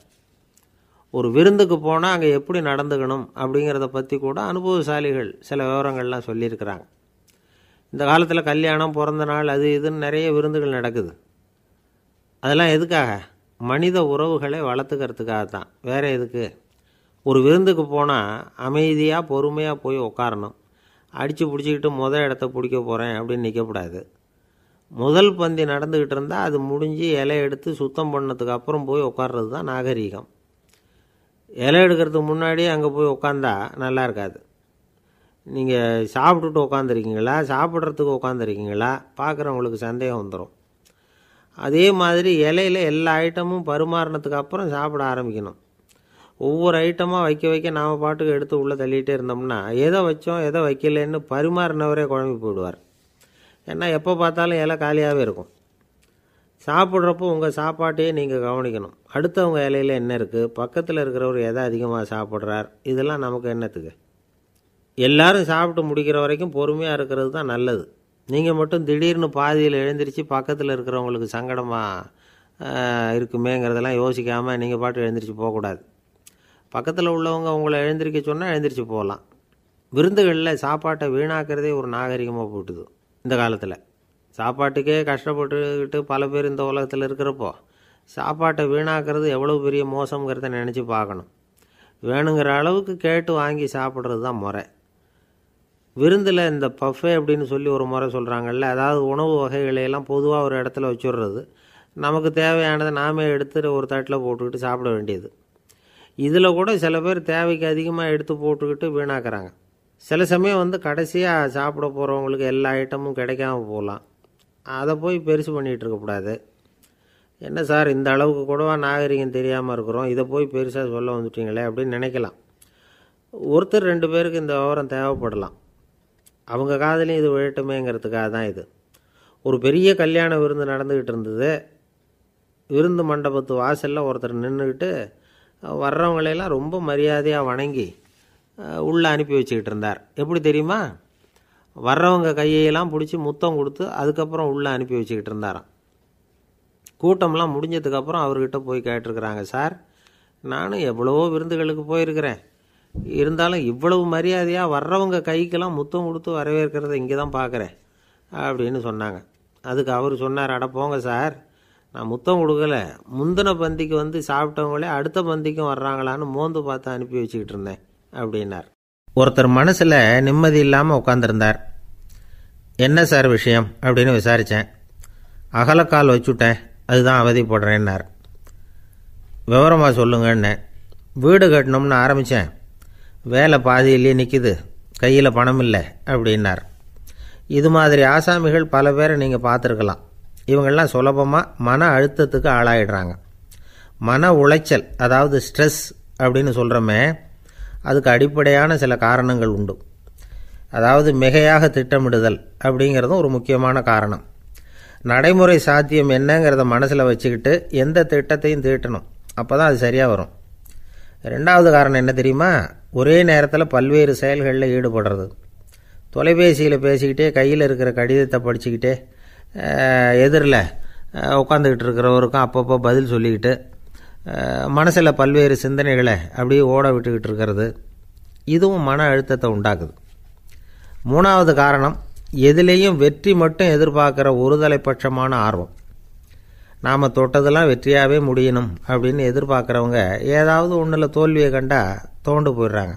ஒரு விருந்துக்கு போனால் அங்கே எப்படி நடந்துக்கணும் அப்படிங்கிறத பற்றி கூட அனுபவசாலிகள் சில விவரங்கள்லாம் சொல்லியிருக்கிறாங்க. இந்த காலத்தில் கல்யாணம், பிறந்த நாள், அது இதுன்னு நிறைய விருந்துகள் நடக்குது. அதெல்லாம் எதுக்காக? மனித உறவுகளை வளர்த்துக்கிறதுக்காக தான், வேறு எதுக்கு? ஒரு விருந்துக்கு போனால் அமைதியாக பொறுமையாக போய் உட்காரணும். அடித்து பிடிச்சிக்கிட்டு இடத்த பிடிக்க போகிறேன் அப்படின்னு நிற்கக்கூடாது. முதல் பந்தி நடந்துக்கிட்டு இருந்தால் அது முடிஞ்சு இலை எடுத்து சுத்தம் பண்ணதுக்கு அப்புறம் போய் உட்கார்றது தான் நாகரீகம். இலை எடுக்கிறதுக்கு முன்னாடியே அங்கே போய் உட்காந்தா நல்லா இருக்காது. நீங்கள் சாப்பிட்டுட்டு உட்காந்துருக்கீங்களா, சாப்பிட்றதுக்கு உட்காந்துருக்கீங்களா, பார்க்குறவங்களுக்கு சந்தேகம் வந்துடும். அதே மாதிரி இலையில் எல்லா ஐட்டமும் பரிமாறினதுக்கு அப்புறம் சாப்பிட ஆரம்பிக்கணும். ஒவ்வொரு ஐட்டமாக வைக்க வைக்க நாம் பாட்டுக்கு எடுத்து உள்ளே தள்ளிகிட்டே இருந்தோம்னா எதை வச்சோம் எதை வைக்கலன்னு பரிமாறினவரே குழம்பி போயிடுவார். ஏன்னா எப்போ பார்த்தாலும் இலை காலியாகவே இருக்கும். சாப்பிட்றப்போ உங்கள் சாப்பாட்டையே நீங்கள் கவனிக்கணும். அடுத்தவங்க இலையில் என்ன இருக்குது, பக்கத்தில் இருக்கிறவர் எதை அதிகமாக சாப்பிட்றார், இதெல்லாம் நமக்கு என்னத்துக்கு? எல்லாரும் சாப்பிட்டு முடிக்கிற வரைக்கும் பொறுமையாக இருக்கிறது தான் நல்லது. நீங்கள் மட்டும் திடீர்னு பாதியில் எழுந்திரிச்சு பக்கத்தில் இருக்கிறவங்களுக்கு சங்கடமாக இருக்குமேங்கிறதெல்லாம் யோசிக்காமல் நீங்கள் பாட்டு எழுந்திரிச்சு போகக்கூடாது. பக்கத்தில் உள்ளவங்க உங்களை எழுந்திரிக்க சொன்னால் எழுந்திரிச்சு போகலாம். விருந்துகளில் சாப்பாட்டை வீணாக்கிறதே ஒரு நாகரிகமாக போட்டுது. இந்த காலத்தில் சாப்பாட்டுக்கே கஷ்டப்பட்டுக்கிட்டு பல பேர் இந்த உலகத்தில் இருக்கிறப்போ சாப்பாட்டை வீணாக்கிறது எவ்வளோ பெரிய மோசங்கிறத நினச்சி பார்க்கணும். வேணுங்கிற அளவுக்கு கேட்டு வாங்கி சாப்பிட்றது தான் முறை. விருந்தில் இந்த பஃபே அப்படின்னு சொல்லி ஒரு முறை சொல்கிறாங்கல்ல, அதாவது உணவு வகைகளையெல்லாம் பொதுவாக ஒரு இடத்துல வச்சுடுறது, நமக்கு தேவையானதை நாமே எடுத்து ஒரு தட்டில் போட்டுக்கிட்டு சாப்பிட வேண்டியது. இதில் கூட சில பேர் தேவைக்கு அதிகமாக எடுத்து போட்டுக்கிட்டு வீணாக்குறாங்க. சில சமயம் வந்து கடைசியாக சாப்பிட போகிறவங்களுக்கு எல்லா ஐட்டமும் கிடைக்காம போகலாம். அதை போய் பெருசு பண்ணிகிட்டு இருக்கக்கூடாது. என்ன சார் இந்த அளவுக்கு கூடவா நாகரிகம் தெரியாமல் இருக்கிறோம், இதை போய் பெருசாக சொல்ல வந்துட்டீங்களே அப்படின்னு நினைக்கலாம். ஒருத்தர் 2 பேருக்கு இந்த விவரம் தேவைப்படலாம். அவங்க காதலையும் இது விழட்டுமேங்கிறதுக்காக தான் இது. ஒரு பெரிய கல்யாண விருந்து நடந்துக்கிட்டு இருந்தது. விருந்து மண்டபத்து வாசலில் ஒருத்தர் நின்றுக்கிட்டு வர்றவங்களையெல்லாம் ரொம்ப மரியாதையாக வணங்கி உள்ளே அனுப்பி வச்சுக்கிட்டு இருந்தார். எப்படி தெரியுமா? வர்றவங்க கையெல்லாம் பிடிச்சி முத்தம் கொடுத்து அதுக்கப்புறம் உள்ளே அனுப்பி வச்சுக்கிட்டு இருந்தாராம். கூட்டம்லாம் முடிஞ்சதுக்கப்புறம் அவர்கிட்ட போய் கேட்டிருக்கிறாங்க, சார் நானும் எவ்வளவோ விருந்துகளுக்கு போயிருக்கிறேன், இருந்தாலும் இவ்வளவு மரியாதையாக வர்றவங்க கைக்கெல்லாம் முத்தம் கொடுத்து வரவேற்கிறத இங்கே தான் பார்க்குறேன் அப்படின்னு சொன்னாங்க. அதுக்கு அவர் சொன்னார், அட போங்க சார், நான் முத்தம் கொடுக்கல, முந்தின பந்திக்கு வந்து சாப்பிட்டவங்களே அடுத்த பந்திக்கும் வர்றாங்களான்னு மோந்து பார்த்து அனுப்பி வச்சுக்கிட்டு இருந்தேன் அப்படின்னார். ஒருத்தர் மனசில் நிம்மதி இல்லாமல் உட்காந்துருந்தார். என்ன சார் விஷயம் அப்படின்னு விசாரித்தேன். அகலக்கால் வச்சுட்டேன், அதுதான் அவதிப்படுறேன்னார். விவரமாக சொல்லுங்கன்னு. வீடு கட்டணும்னு ஆரம்பித்தேன், வேலை பாதியிலேயே நிற்கிது, கையில் பணம் இல்லை அப்படின்னார். இது மாதிரி ஆசாமிகள் பல பேரை நீங்கள் பார்த்துருக்கலாம். இவங்கெல்லாம் சுலபமாக மன அழுத்தத்துக்கு ஆளாயிடுறாங்க. மன உளைச்சல், அதாவது ஸ்ட்ரெஸ் அப்படின்னு சொல்கிறோமே, அதுக்கு அடிப்படையான சில காரணங்கள் உண்டு. அதாவது மிகையாக திட்டமிடுதல் அப்படிங்கிறதும் ஒரு முக்கியமான காரணம். நடைமுறை சாத்தியம் என்னங்கிறத மனசில் வச்சுக்கிட்டு எந்த திட்டத்தையும் தீட்டணும், அப்போ தான் அது சரியாக வரும். 2வது காரணம் என்ன தெரியுமா? ஒரே நேரத்தில் பல்வேறு செயல்களில் ஈடுபடுறது. தொலைபேசியில் பேசிக்கிட்டே கையில் இருக்கிற கடிதத்தை படிச்சுக்கிட்டே எதிரில் உட்காந்துக்கிட்டு இருக்கிறவருக்கும் அப்பப்போ பதில் சொல்லிக்கிட்டு மனசில் பல்வேறு சிந்தனைகளை அப்படியே ஓட விட்டுக்கிட்டு இருக்கிறது, இதுவும் மன அழுத்தத்தை உண்டாக்குது. 3வது காரணம், எதிலேயும் வெற்றி மட்டும் எதிர்பார்க்குற ஒருதலைப்பட்சமான ஆர்வம். நாம் தொட்டதெல்லாம் வெற்றியாகவே முடியணும் அப்படின்னு எதிர்பார்க்குறவங்க ஏதாவது ஒன்றில் தோல்வியை கண்டால் தோண்டு போயிடுறாங்க.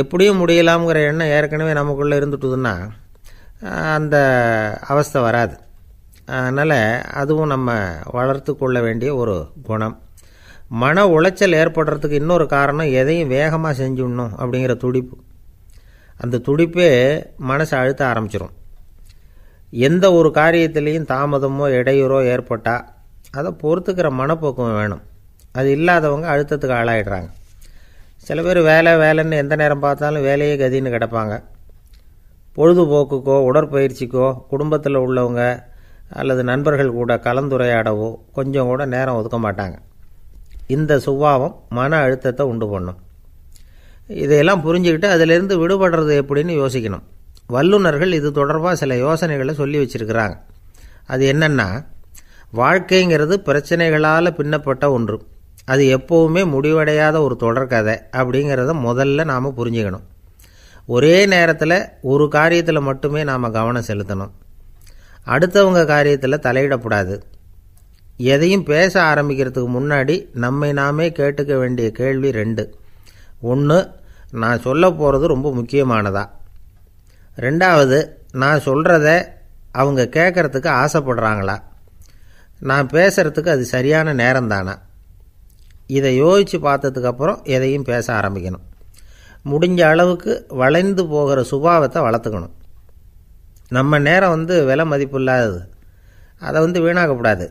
எப்படியும் முடியலாம்ங்கிற எண்ணம் ஏற்கனவே நமக்குள்ளே இருந்துட்டுதுன்னா அந்த அவஸ்தை வராது. அதனால் அதுவும் நம்ம வளர்த்து கொள்ள வேண்டிய ஒரு குணம். மன உளைச்சல் ஏற்படுறதுக்கு இன்னொரு காரணம், எதையும் வேகமாக செஞ்சுடணும் அப்படிங்கிற துடிப்பு. அந்த துடிப்பே மனசை அழுத்த ஆரம்பிச்சிடும். எந்த ஒரு காரியத்திலையும் தாமதமோ இடையூறோ ஏற்பட்டால் அதை பொறுத்துக்கிற மனப்போக்கம் வேணும். அது இல்லாதவங்க அழுத்தத்துக்கு ஆளாயிடுறாங்க. சில பேர் வேலைன்னு எந்த நேரம் பார்த்தாலும் வேலையே கதின்னு கிடப்பாங்க. பொழுதுபோக்குக்கோ உடற்பயிற்சிக்கோ குடும்பத்தில் உள்ளவங்க அல்லது நண்பர்கள் கூட கலந்துரையாடவோ கொஞ்சம் கூட நேரம் ஒதுக்க மாட்டாங்க. இந்த சுபாவம் மன அழுத்தத்தை உண்டு பண்ணும். இதையெல்லாம் புரிஞ்சுக்கிட்டு அதிலிருந்து விடுபடுறது எப்படின்னு யோசிக்கணும். வல்லுநர்கள் இது தொடர்பாக சில யோசனைகளை சொல்லி வச்சுருக்கிறாங்க. அது என்னென்னா, வாழ்க்கைங்கிறது பிரச்சனைகளால் பின்னப்பட்ட ஒன்று. அது எப்போவுமே முடிவடையாத ஒரு தொடர்கதை அப்படிங்கிறத முதல்ல நாம் புரிஞ்சுக்கணும். ஒரே நேரத்தில் ஒரு காரியத்தில் மட்டுமே நாம் கவனம் செலுத்தணும். அடுத்தவங்க காரியத்தில் தலையிடக்கூடாது. எதையும் பேச ஆரம்பிக்கிறதுக்கு முன்னாடி நம்மை நாமே கேட்டுக்க வேண்டிய கேள்வி 2. 1, நான் சொல்ல போகிறது ரொம்ப முக்கியமானதா? 2வது, நான் சொல்கிறத அவங்க கேட்குறதுக்கு ஆசைப்படுறாங்களா? நான் பேசுகிறதுக்கு அது சரியான நேரம் தானா? இதை யோசித்து பார்த்ததுக்கப்புறம் எதையும் பேச ஆரம்பிக்கணும். முடிஞ்ச அளவுக்கு வளைந்து போகிற சுபாவத்தை வளர்த்துக்கணும். நம்ம நேரம் விலை மதிப்பு இல்லாதது, அதை வீணாக்கக்கூடாது.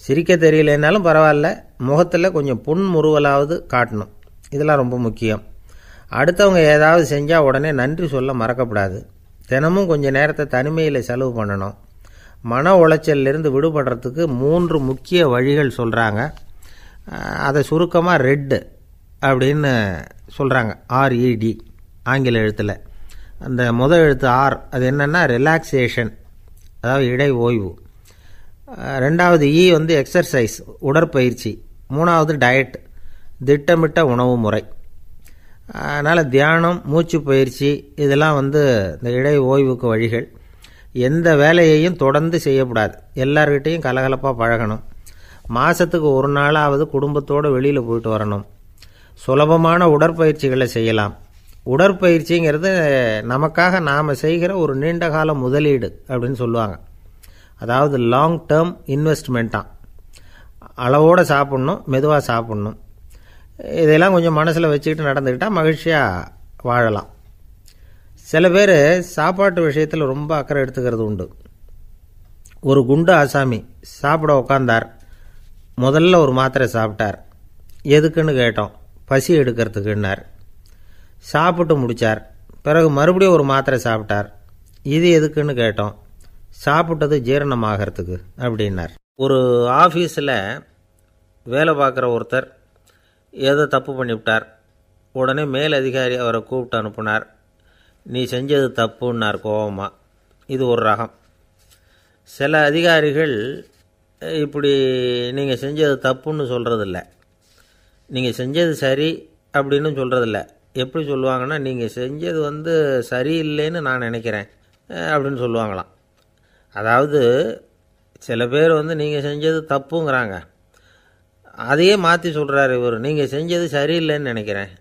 சிரிக்க தெரியலனாலும் பரவாயில்ல, முகத்தில் கொஞ்சம் புன்முறுவலாவது காட்டணும். இதெல்லாம் ரொம்ப முக்கியம். அடுத்தவங்க ஏதாவது செஞ்சால் உடனே நன்றி சொல்ல மறக்கக்கூடாது. தினமும் கொஞ்சம் நேரத்தை தனிமையில் செலவு பண்ணணும். மன உளைச்சலிருந்து விடுபடுறதுக்கு 3 முக்கிய வழிகள் சொல்கிறாங்க. அதை சுருக்கமாக ரெட் அப்படின்னு சொல்கிறாங்க. RED ஆங்கில எழுத்தில். அந்த முதல் எழுத்து R, அது என்னென்னா ரிலாக்ஸேஷன், அதாவது இடை ஓய்வு. 2வது E எக்ஸர்சைஸ், உடற்பயிற்சி. 3வது டயட், திட்டமிட்ட உணவு முறை. அதனால் தியானம், மூச்சு பயிற்சி இதெல்லாம் இந்த இடை ஓய்வுக்கு வழிகள். எந்த வேலையையும் தொடர்ந்து செய்யக்கூடாது. எல்லார்கிட்டையும் கலகலப்பாக பழகணும். மாதத்துக்கு ஒரு நாளாவது குடும்பத்தோடு வெளியில் போயிட்டு வரணும். சுலபமான உடற்பயிற்சிகளை செய்யலாம். உடற்பயிற்சிங்கிறது நமக்காக நாம் செய்கிற ஒரு நீண்டகால முதலீடு அப்படின்னு சொல்லுவாங்க. அதாவது லாங் டேர்ம் இன்வெஸ்ட்மெண்ட்டாக. அளவோடு சாப்பிட்ணும், மெதுவாக சாப்பிட்ணும். இதெல்லாம் கொஞ்சம் மனசில் வச்சுக்கிட்டு நடந்துக்கிட்டால் மகிழ்ச்சியாக வாழலாம். சில பேர் சாப்பாட்டு விஷயத்தில் ரொம்ப அக்கறை எடுத்துக்கிறது உண்டு. ஒரு குண்டு ஆசாமி சாப்பிட உக்காந்தார். முதல்ல ஒரு மாத்திரை சாப்பிட்டார். எதுக்குன்னு கேட்டோம். பசி எடுக்கிறதுக்குன்னார். சாப்பிட்டு முடித்தார். பிறகு மறுபடியும் ஒரு மாத்திரை சாப்பிட்டார். இது எதுக்குன்னு கேட்டோம். சாப்பிட்டது ஜீரணமாகறதுக்கு அப்படின்னார். ஒரு ஆஃபீஸில் வேலை பார்க்குற ஒருத்தர் ஏதோ தப்பு பண்ணிவிட்டார். உடனே மேல் அதிகாரி அவரை கூப்பிட்டு அனுப்புனார். நீ செஞ்சது தப்புன்னார் கோபமாக. இது ஒரு ரகம். சில அதிகாரிகள் இப்படி நீங்கள் செஞ்சது தப்புன்னு சொல்கிறதில்ல, நீங்கள் செஞ்சது சரி அப்படின்னு சொல்கிறதில்ல. எப்படி சொல்லுவாங்கன்னா, நீங்கள் செஞ்சது சரியில்லைன்னு நான் நினைக்கிறேன் அப்படின்னு சொல்லுவாங்களாம். அதாவது சில பேர் நீங்கள் செஞ்சது தப்புங்கிறாங்க, அதையே மாற்றி சொல்கிறாரு இவர், நீங்கள் செஞ்சது சரியில்லைன்னு நினைக்கிறேன்.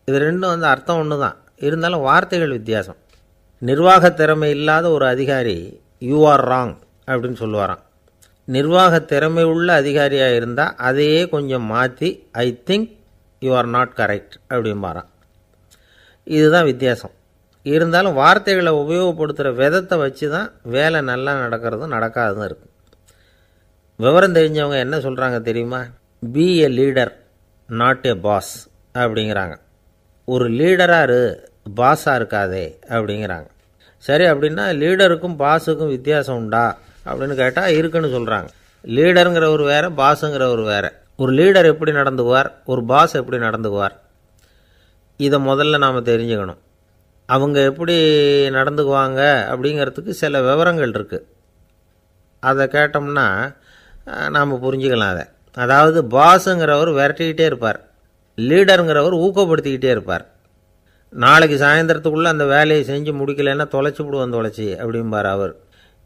இது ரெண்டும் அர்த்தம் ஒன்று தான், இருந்தாலும் வார்த்தைகள் வித்தியாசம். நிர்வாக திறமை இல்லாத ஒரு அதிகாரி யூ ஆர் ராங் அப்படின்னு சொல்லுவாராம். நிர்வாக திறமை உள்ள அதிகாரியாக இருந்தால் அதையே கொஞ்சம் மாற்றி I think you are not correct அப்படிம்பாரான். இதுதான் வித்தியாசம். இருந்தாலும் வார்த்தைகளை உபயோகப்படுத்துகிற விதத்தை வச்சு தான் வேலை நல்லா நடக்கிறதும் நடக்காததும் இருக்குது. விவரம் தெரிஞ்சவங்க என்ன சொல்கிறாங்க தெரியுமா? Be a leader not a boss அப்படிங்கிறாங்க. ஒரு லீடராக பாஸாக இருக்காதே அப்படிங்கிறாங்க. சரி, அப்படின்னா லீடருக்கும் பாஸுக்கும் வித்தியாசம் உண்டா அப்படின்னு கேட்டால் இருக்குன்னு சொல்கிறாங்க. லீடருங்கிறவர் வேறு, பாஸுங்கிறவர் வேறு. ஒரு லீடர் எப்படி நடந்துக்குவார், ஒரு பாஸ் எப்படி நடந்துக்குவார், இதை முதல்ல நாம் தெரிஞ்சுக்கணும். அவங்க எப்படி நடந்துக்குவாங்க அப்படிங்கிறதுக்கு சில விவரங்கள் இருக்குது. அதை கேட்டோம்னா நாம் புரிஞ்சுக்கலாம் அதை. அதாவது பாஸுங்கிறவர் விரட்டிக்கிட்டே இருப்பார், லீடருங்கிறவர் ஊக்கப்படுத்திக்கிட்டே இருப்பார். நாளைக்கு சாயந்தரத்துக்குள்ளே அந்த வேலையை செஞ்சு முடிக்கலைன்னா தொலைச்சி விடுவோம் தொலைச்சி அப்படிம்பார் அவர்.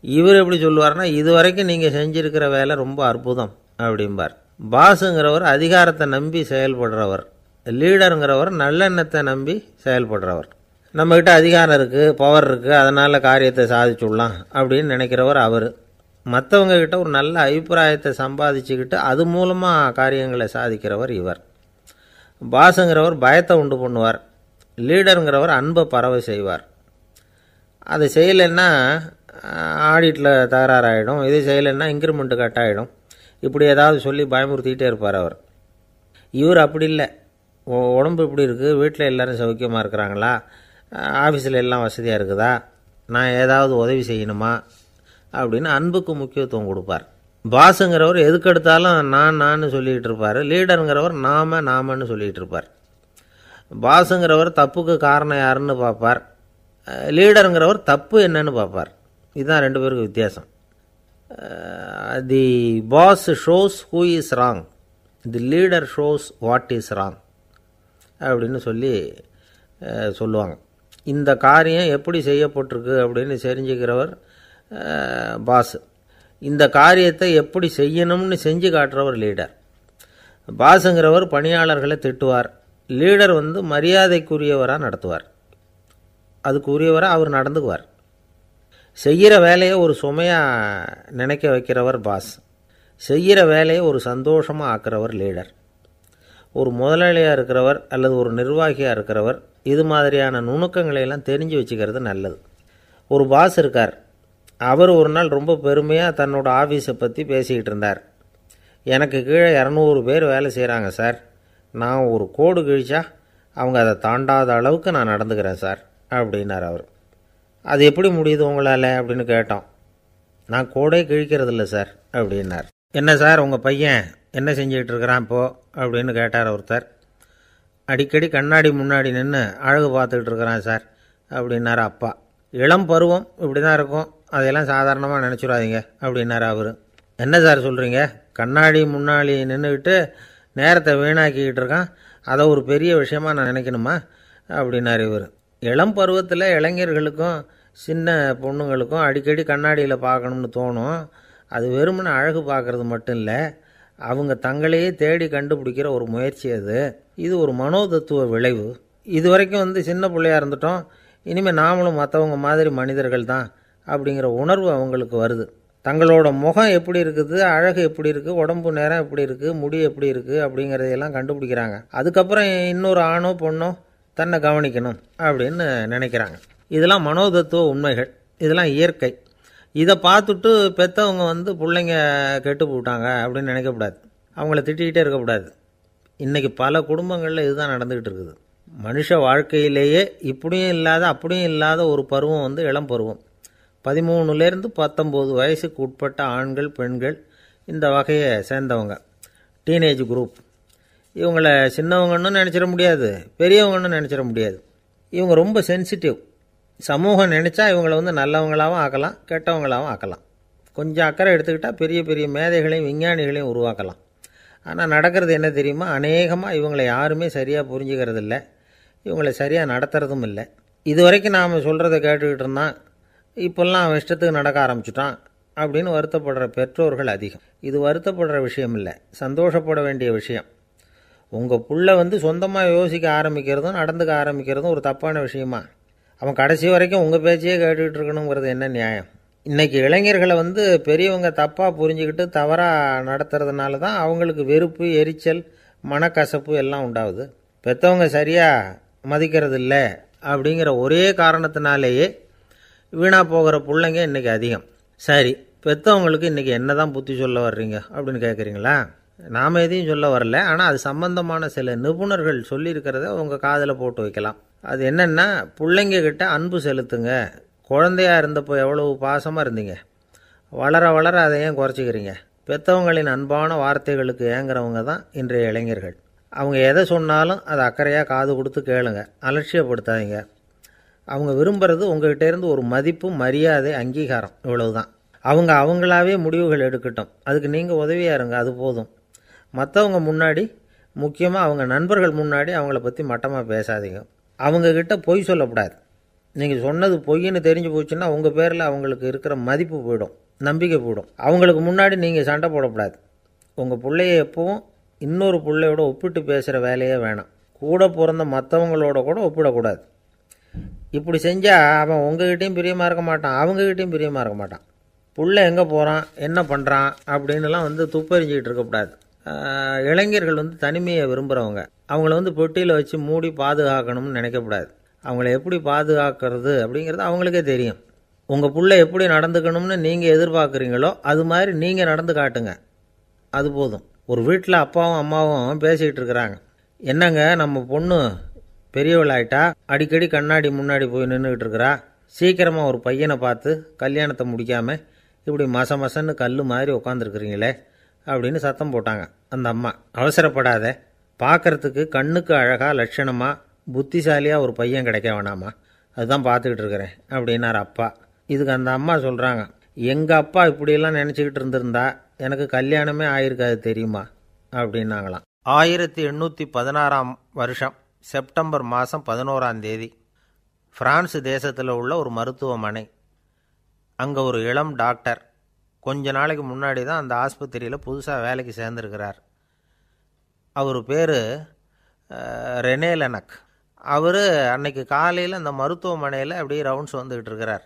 இவர் எப்படி சொல்லுவார்னா, இது வரைக்கும் நீங்கள் செஞ்சுருக்கிற வேலை ரொம்ப அற்புதம் அப்படிம்பார். பாஸுங்கிறவர் அதிகாரத்தை நம்பி செயல்படுறவர், லீடருங்கிறவர் நல்லெண்ணத்தை நம்பி செயல்படுறவர். நம்மக்கிட்ட அதிகாரம் இருக்குது, பவர் இருக்குது, அதனால் காரியத்தை சாதிச்சுடலாம் அப்படின்னு நினைக்கிறவர் அவர். மற்றவங்கக்கிட்ட ஒரு நல்ல அபிப்பிராயத்தை சம்பாதிச்சுக்கிட்டு அது மூலமாக காரியங்களை சாதிக்கிறவர் இவர். பாஸுங்கிறவர் பயத்தை உண்டு பண்ணுவார், லீடருங்கிறவர் அன்பை பரவ செய்வார். அது செய்யலைன்னா ஆடிட்டில் தகராறாயிடும், இது செய்யலைன்னா இன்க்ரிமெண்ட்டு கட் ஆகிடும், இப்படி ஏதாவது சொல்லி பயமுறுத்திக்கிட்டே இருப்பார் அவர். இவர் அப்படி இல்லை. உடம்பு இப்படி இருக்குது, வீட்டில் எல்லோரும் சௌக்கியமாக இருக்கிறாங்களா, ஆஃபீஸில் எல்லாம் வசதியாக இருக்குதா, நான் ஏதாவது உதவி செய்யணுமா அப்படின்னு அன்புக்கு முக்கியத்துவம் கொடுப்பார். பாஸுங்கிறவர் எதுக்கெடுத்தாலும் நான் சொல்லிகிட்டு இருப்பார், லீடருங்கிறவர் நாமன்னு சொல்லிகிட்டு இருப்பார். பாஸுங்கிறவர் தப்புக்கு காரணம் யாருன்னு பார்ப்பார், லீடருங்கிறவர் தப்பு என்னன்னு பார்ப்பார். இதுதான் ரெண்டு பேருக்கு வித்தியாசம். The boss shows who is wrong, the leader shows what is wrong அப்படின்னு சொல்லுவாங்க. இந்த காரியம் எப்படி செய்யப்பட்டிருக்கு அப்படின்னு தெரிஞ்சுக்கிறவர் பாஸ், இந்த காரியத்தை எப்படி செய்யணும்னு செஞ்சு காட்டுறவர் லீடர். பாஸுங்கிறவர் பணியாளர்களை திட்டுவார், லீடர் மரியாதைக்குரியவராக நடத்துவார், அதுக்குரியவராக அவர் நடந்துக்குவார். செய்கிற வேலையை ஒரு சுமையாக நினைக்க வைக்கிறவர் பாஸ், செய்கிற வேலையை ஒரு சந்தோஷமாக ஆக்கிறவர் லீடர். ஒரு முதலாளியாக இருக்கிறவர் அல்லது ஒரு நிர்வாகியாக இருக்கிறவர் இது மாதிரியான நுணுக்கங்களையெல்லாம் தெரிஞ்சு வச்சுக்கிறது நல்லது. ஒரு பாஸ் இருக்கார், அவர் ஒரு நாள் ரொம்ப பெருமையாக தன்னோட ஆஃபீஸை பற்றி பேசிக்கிட்டு இருந்தார். எனக்கு கீழே 200 பேர் வேலை செய்கிறாங்க சார், நான் ஒரு கோடு கிழிச்சா அவங்க அதை தாண்டாத அளவுக்கு நான் நடந்துக்கிறேன் சார் அப்படின்னார் அவர். அது எப்படி முடியுது உங்களால் அப்படின்னு கேட்டோம். நான் கோடே கிழிக்கிறதில்ல சார் அப்படின்னார். என்ன சார் உங்கள் பையன் என்ன செஞ்சுக்கிட்டு இருக்கிறான் இப்போது அப்படின்னு கேட்டார் ஒருத்தர். அடிக்கடி கண்ணாடி முன்னாடி நின்று அழகு பார்த்துக்கிட்டு இருக்கிறான் சார் அப்படின்னார் அப்பா. இளம் பருவம் இப்படி தான் இருக்கும், அதையெல்லாம் சாதாரணமாக நினச்சிடாதீங்க அப்படின்னார் அவர். என்ன சார் சொல்கிறீங்க, கண்ணாடி முன்னாடி நின்றுக்கிட்டு நேரத்தை வீணாக்கிக்கிட்டு இருக்கான், அதை ஒரு பெரிய விஷயமாக நான் நினைக்கணுமா அப்படின்னார் இவர். இளம் பருவத்தில் இளைஞர்களுக்கும் சின்ன பொண்ணுங்களுக்கும் அடிக்கடி கண்ணாடியில் பார்க்கணும்னு தோணும். அது வெறுமனே அழகு பார்க்குறது மட்டும் இல்லை, அவங்க தங்களையே தேடி கண்டுபிடிக்கிற ஒரு முயற்சி அது. இது ஒரு மனோதத்துவ விளைவு. இது வரைக்கும் சின்ன பிள்ளையாக இருந்துட்டோம், இனிமேல் நாமளும் மற்றவங்க மாதிரி மனிதர்கள் தான் அப்படிங்கிற உணர்வு அவங்களுக்கு வருது. தங்களோட முகம் எப்படி இருக்குது, அழகு எப்படி இருக்குது, உடம்பு நேரம் எப்படி இருக்குது, முடி எப்படி இருக்குது அப்படிங்கிறதையெல்லாம் கண்டுபிடிக்கிறாங்க. அதுக்கப்புறம் இன்னொரு ஆணோ பொண்ணோ தன்னை கவனிக்கணும் அப்படின்னு நினைக்கிறாங்க. இதெல்லாம் மனோதத்துவ உண்மைகள், இதெல்லாம் இயற்கை. இதை பார்த்துட்டு பெற்றவங்க பிள்ளைங்க கெட்டு போட்டாங்க அப்படின்னு நினைக்கக்கூடாது, அவங்கள திட்டிக்கிட்டே இருக்கக்கூடாது. இன்றைக்கி பல குடும்பங்களில் இதுதான் நடந்துக்கிட்டு இருக்குது. மனுஷ வாழ்க்கையிலேயே இப்படியும் இல்லாத அப்படியும் இல்லாத ஒரு பருவம் இளம் பருவம். 13லேருந்து 19 வயசுக்கு உட்பட்ட ஆண்கள் பெண்கள் இந்த வகையை சேர்ந்தவங்க, டீனேஜ் குரூப். இவங்கள சின்னவங்கன்னு நினச்சிட முடியாது, பெரியவங்கன்னு நினச்சிட முடியாது. இவங்க ரொம்ப சென்சிட்டிவ். சமூகம் நினச்சா இவங்களை நல்லவங்களாகவும் ஆக்கலாம், கெட்டவங்களாகவும் ஆக்கலாம். கொஞ்சம் அக்கறை எடுத்துக்கிட்டால் பெரிய பெரிய மேதைகளையும் விஞ்ஞானிகளையும் உருவாக்கலாம். ஆனால் நடக்கிறது என்ன தெரியுமா, அநேகமாக இவங்களை யாருமே சரியாக புரிஞ்சுக்கிறது இல்லை, இவங்களை சரியாக நடத்துறதும் இல்லை. இது வரைக்கும் நாம் சொல்கிறத கேட்டுக்கிட்டு இருந்தான், இப்போல்லாம் அவன் இஷ்டத்துக்கு நடக்க ஆரம்பிச்சுட்டான் அப்படின்னு வருத்தப்படுற பெற்றோர்கள் அதிகம். இது வருத்தப்படுற விஷயம் இல்லை, சந்தோஷப்பட வேண்டிய விஷயம். உங்கள் புள்ள சொந்தமாக யோசிக்க ஆரம்பிக்கிறதும் நடந்துக்க ஆரம்பிக்கிறதும் ஒரு தப்பான விஷயமா? அவன் கடைசி வரைக்கும் உங்கள் பேச்சையே கேட்டுக்கிட்டு இருக்கணுங்கிறது என்ன நியாயம்? இன்றைக்கி இளைஞர்களை பெரியவங்க தப்பாக புரிஞ்சுக்கிட்டு தவறாக நடத்துறதுனால தான் அவங்களுக்கு வெறுப்பு, எரிச்சல், மனக்கசப்பு எல்லாம் உண்டாகுது. பெற்றவங்க சரியாக மதிக்கிறது இல்லை அப்படிங்கிற ஒரே காரணத்தினாலேயே வீணாக போகிற பிள்ளைங்க இன்றைக்கி அதிகம். சரி, பெற்றவங்களுக்கு இன்றைக்கி என்ன தான் புத்தி சொல்ல வர்றீங்க அப்படின்னு கேட்குறீங்களா? நாம் எதையும் சொல்ல வரல, ஆனால் அது சம்பந்தமான சில நிபுணர்கள் சொல்லியிருக்கிறத உங்கள் காதில் போட்டு வைக்கலாம். அது என்னென்னா, பிள்ளைங்க கிட்ட அன்பு செலுத்துங்க. குழந்தையாக இருந்தப்போ எவ்வளவு பாசமாக இருந்தீங்க, வளர வளர அதை ஏன் குறைச்சிக்கிறீங்க? பெற்றவங்களின் அன்பான வார்த்தைகளுக்கு ஏங்குறவங்க தான் இன்றைய இளைஞர்கள். அவங்க எதை சொன்னாலும் அதை அக்கறையாக காது கொடுத்து கேளுங்க, அலட்சியப்படுத்தாதீங்க. அவங்க விரும்புகிறது உங்கள்கிட்டேருந்து ஒரு மதிப்பு, மரியாதை, அங்கீகாரம், இவ்வளவு தான். அவங்களாவே முடிவுகள் எடுக்கட்டும். அதுக்கு நீங்கள் உதவியாக இருங்க, அது போதும். மற்றவங்க முன்னாடி, முக்கியமாக அவங்க நண்பர்கள் முன்னாடி அவங்கள பற்றி மட்டமாக பேசாதீங்க. அவங்கக்கிட்ட பொய் சொல்லக்கூடாது. நீங்கள் சொன்னது பொய்ன்னு தெரிஞ்சு போச்சுன்னா உங்கள் பேரில் அவங்களுக்கு இருக்கிற மதிப்பு போயிடும், நம்பிக்கை போயிடும். அவங்களுக்கு முன்னாடி நீங்கள் சண்டை போடக்கூடாது. உங்கள் பிள்ளைய எப்பவும் இன்னொரு பிள்ளையோட ஒப்பிட்டு பேசுகிற வேலையே வேணாம். கூட பிறந்த மற்றவங்களோட கூட ஒப்பிடக்கூடாது. இப்படி செஞ்சால் அவன் உங்ககிட்டையும் பிரியமாக இருக்க மாட்டான், அவங்ககிட்டையும் பிரியமாக இருக்க மாட்டான். புள்ள எங்கே போகிறான், என்ன பண்ணுறான் அப்படின்னுலாம் துப்பறிஞ்சிக்கிட்டு இருக்கக்கூடாது. இளைஞர்கள் தனிமையை விரும்புகிறவங்க. அவங்கள பெட்டியில் வச்சு மூடி பாதுகாக்கணும்னு நினைக்கக்கூடாது. அவங்கள எப்படி பாதுகாக்கிறது அப்படிங்கிறது அவங்களுக்கே தெரியும். உங்கள் புள்ள எப்படி நடந்துக்கணும்னு நீங்கள் எதிர்பார்க்குறீங்களோ அது மாதிரி நீங்கள் நடந்து காட்டுங்க, அது போதும். ஒரு வீட்டில் அப்பாவும் அம்மாவும் பேசிக்கிட்டு இருக்கிறாங்க. என்னங்க, நம்ம பொண்ணு பெரியவளாயிட்டா, அடிக்கடி கண்ணாடி முன்னாடி போய் நின்றுக்கிட்டு இருக்கிறா, சீக்கிரமாக ஒரு பையனை பார்த்து கல்யாணத்தை முடிக்காமல் இப்படி மசன்னு கல் மாதிரி உட்காந்துருக்குறீங்களே அப்படின்னு சத்தம் போட்டாங்க அந்த அம்மா. அவசரப்படாத, பார்க்குறதுக்கு கண்ணுக்கு அழகாக லட்சணமாக புத்திசாலியாக ஒரு பையன் கிடைக்க வேணாமா, அதுதான் பார்த்துக்கிட்டு இருக்கிறேன் அப்படின்னார் அப்பா. இதுக்கு அந்த அம்மா சொல்கிறாங்க, எங்கள் அப்பா இப்படியெல்லாம் நினச்சிக்கிட்டு இருந்திருந்தா எனக்கு கல்யாணமே ஆயிருக்காது தெரியுமா அப்படின்னாங்களாம். 1816 வருஷம் செப்டம்பர் மாதம் 11 பிரான்ஸ் தேசத்தில் உள்ள ஒரு மருத்துவமனை. அங்கே ஒரு இளம் டாக்டர் கொஞ்ச நாளைக்கு முன்னாடி தான் அந்த ஆஸ்பத்திரியில் புதுசாக வேலைக்கு சேர்ந்துருக்கிறார். அவர் பேர் ரெனே லெனக். அவர் அன்னைக்கு காலையில் அந்த மருத்துவமனையில் அப்படியே ரவுண்ட்ஸ் வந்துக்கிட்டு இருக்கிறார்.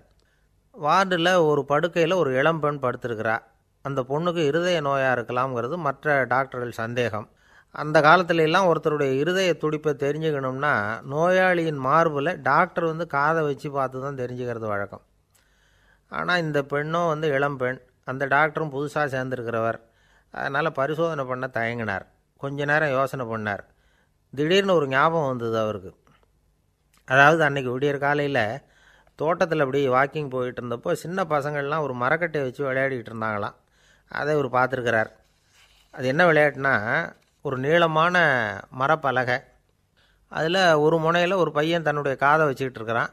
வார்டில் ஒரு படுக்கையில் ஒரு இளம் பெண் படுத்திருக்கிறா. அந்த பொண்ணுக்கு இருதய நோயாக இருக்கலாம்ங்கிறது மற்ற டாக்டர்கள் சந்தேகம். அந்த காலத்துல எல்லாம் ஒருத்தருடைய இருதய துடிப்பை தெரிஞ்சுக்கணும்னா நோயாளியின் மார்பில் டாக்டர் காதை வச்சு பார்த்து தான் தெரிஞ்சுக்கிறது வழக்கம். ஆனால் இந்த பெண்ணும் இளம் பெண், அந்த டாக்டரும் புதுசாக சேர்ந்துருக்கிறவர். அதனால் பரிசோதனை பண்ண தயங்கினார். கொஞ்ச நேரம் யோசனை பண்ணார். திடீர்னு ஒரு ஞாபகம் வந்தது அவருக்கு. அதாவது அன்றைக்கி விடியற் காலையில் தோட்டத்தில் அப்படி வாக்கிங் போயிட்டு இருந்தப்போ சின்ன பசங்கள்லாம் ஒரு மரக்கட்டையை வச்சு விளையாடிக்கிட்டு இருந்தாங்களாம். அதை இவர் பார்த்துருக்கிறார். அது என்ன விளையாட்டுனா, ஒரு நீளமான மரப்பலகை, அதில் ஒரு முனையில் ஒரு பையன் தன்னுடைய காதை வச்சுக்கிட்டு இருக்கிறான்,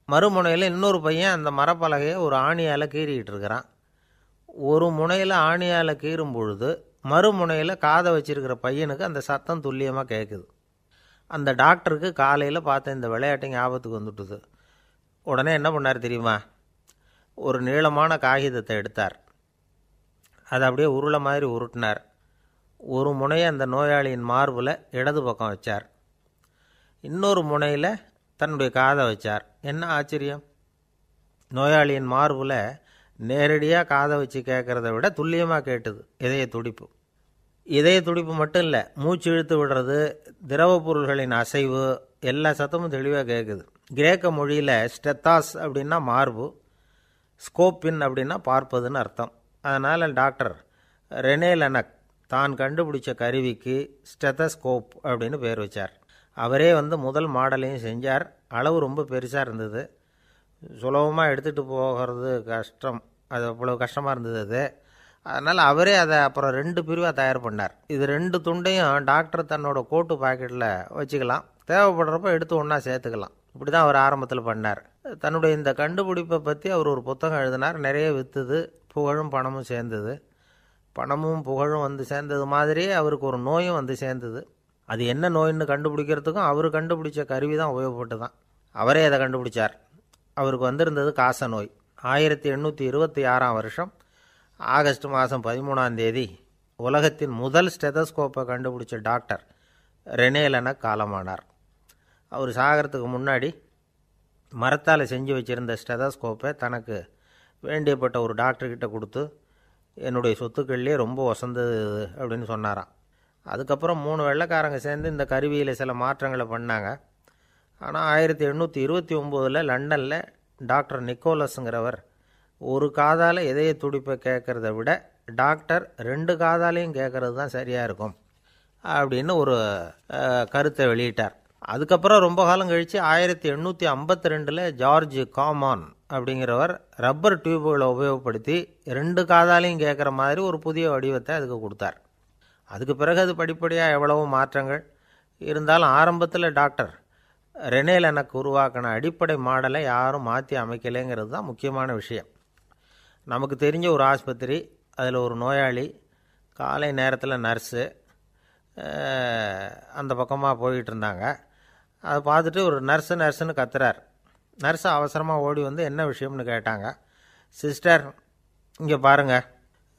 மறுமுனையில் இன்னொரு பையன் அந்த மரப்பலகையை ஒரு ஆணியால் கீறிக்கிட்டு இருக்கிறான். ஒரு முனையில் ஆணியால் கீறும் பொழுது மறுமுனையில் காதை வச்சிருக்கிற பையனுக்கு அந்த சத்தம் துல்லியமாக கேட்குது. அந்த டாக்டருக்கு காலையில் பார்த்த இந்த விளையாட்டு ஞாபகத்துக்கு வந்துட்டுது. உடனே என்ன பண்ணார் தெரியுமா? ஒரு நீளமான காகிதத்தை எடுத்தார். அதை அப்படியே உருளை மாதிரி உருட்டினார். ஒரு முனையை அந்த நோயாளியின் மார்பில் இடது பக்கம் வச்சார், இன்னொரு முனையில் தன்னுடைய காதை வச்சார். என்ன ஆச்சரியம்! நோயாளியின் மார்பில் நேரடியாக காதை வச்சு கேட்குறத விட துல்லியமாக கேட்டுது இதய துடிப்பு. இதய துடிப்பு மட்டும் இல்லை, மூச்சு இழுத்து விடுறது, திரவ பொருள்களின் அசைவு, எல்லா சத்தமும் தெளிவாக கேட்குது. கிரேக்க மொழியில் ஸ்டெத்தாஸ் அப்படின்னா மார்பு, ஸ்கோப்பின் அப்படின்னா பார்ப்பதுன்னு அர்த்தம். அதனால் டாக்டர் ரெனே லெனக் தான் கண்டுபிடிச்ச கருவிக்கு ஸ்டெத்தஸ்கோப் அப்படின்னு பேர் வச்சார். அவரே முதல் மாடலையும் செஞ்சார். அளவு ரொம்ப பெருசாக இருந்தது, சுலபமாக எடுத்துகிட்டு போகிறது கஷ்டம், அது அவ்வளோ கஷ்டமாக இருந்தது அது. அதனால் அவரே அதை அப்புறம் 2 பிரிவாக தயார் பண்ணார். இது 2 துண்டையும் டாக்டர் தன்னோட கோட்டு பாக்கெட்டில் வச்சுக்கலாம், தேவைப்படுறப்ப எடுத்து ஒன்றா சேர்த்துக்கலாம். இப்படி தான் அவர் ஆரம்பத்தில் பண்ணார். தன்னுடைய இந்த கண்டுபிடிப்பை பற்றி அவர் ஒரு புத்தகம் எழுதினார். நிறைய விற்றுது, புகழும் பணமும் சேர்ந்தது. பணமும் புகழும் சேர்ந்தது மாதிரியே அவருக்கு ஒரு நோயும் சேர்ந்தது. அது என்ன நோயின்னு கண்டுபிடிக்கிறதுக்கும் அவர் கண்டுபிடிச்ச கருவி தான் உபயோகப்பட்டு தான். அவரே அதை கண்டுபிடிச்சார். அவருக்கு வந்திருந்தது காச நோய். 1826 வருஷம் ஆகஸ்ட் மாதம் 13 உலகத்தின் முதல் ஸ்டெதஸ்கோப்பை கண்டுபிடிச்ச டாக்டர் ரெனே லெனக் காலமானார். அவர் சாகிறதுக்கு முன்னாடி மரத்தால் செஞ்சு வச்சுருந்த ஸ்டெதஸ்கோப்பை தனக்கு வேண்டியப்பட்ட ஒரு டாக்டர்கிட்ட கொடுத்து, என்னுடைய சொத்துக்கள்லேயே ரொம்ப வசந்தது அப்படின்னு சொன்னாராம். அதுக்கப்புறம் 3 வெள்ளைக்காரங்க சேர்ந்து இந்த கருவியில் சில மாற்றங்களை பண்ணாங்க. ஆனால் 1829 லண்டனில் டாக்டர் நிக்கோலஸுங்கிறவர் ஒரு காதால் இதய துடிப்பை கேட்குறத விட டாக்டர் 2 காதாலையும் கேட்குறது தான் சரியாக இருக்கும் அப்படின்னு ஒரு கருத்தை வெளியிட்டார். அதுக்கப்புறம் ரொம்ப காலம் கழித்து 1852 ஜார்ஜ் காமான் அப்படிங்கிறவர் ரப்பர் டியூப்களை உபயோகப்படுத்தி 2 காதாலையும் கேட்குற மாதிரி ஒரு புதிய வடிவத்தை அதுக்கு கொடுத்தார். அதுக்கு பிறகு அது படிப்படியாக எவ்வளவோ மாற்றங்கள் இருந்தாலும் ஆரம்பத்தில் டாக்டர் ரெனே லெனக் உருவாக்கின அடிப்படை மாடலை யாரும் மாற்றி அமைக்கலைங்கிறது தான் முக்கியமான விஷயம். நமக்கு தெரிஞ்ச ஒரு ஆஸ்பத்திரி, அதில் ஒரு நோயாளி, காலை நேரத்தில் நர்ஸு அந்த பக்கமாக போயிட்டு இருந்தாங்க. அதை பார்த்துட்டு ஒரு நர்ஸுன்னு கத்துறார். நர்ஸு அவசரமாக ஓடி வந்து என்ன விஷயம்னு கேட்டாங்க. சிஸ்டர், இங்கே பாருங்கள்,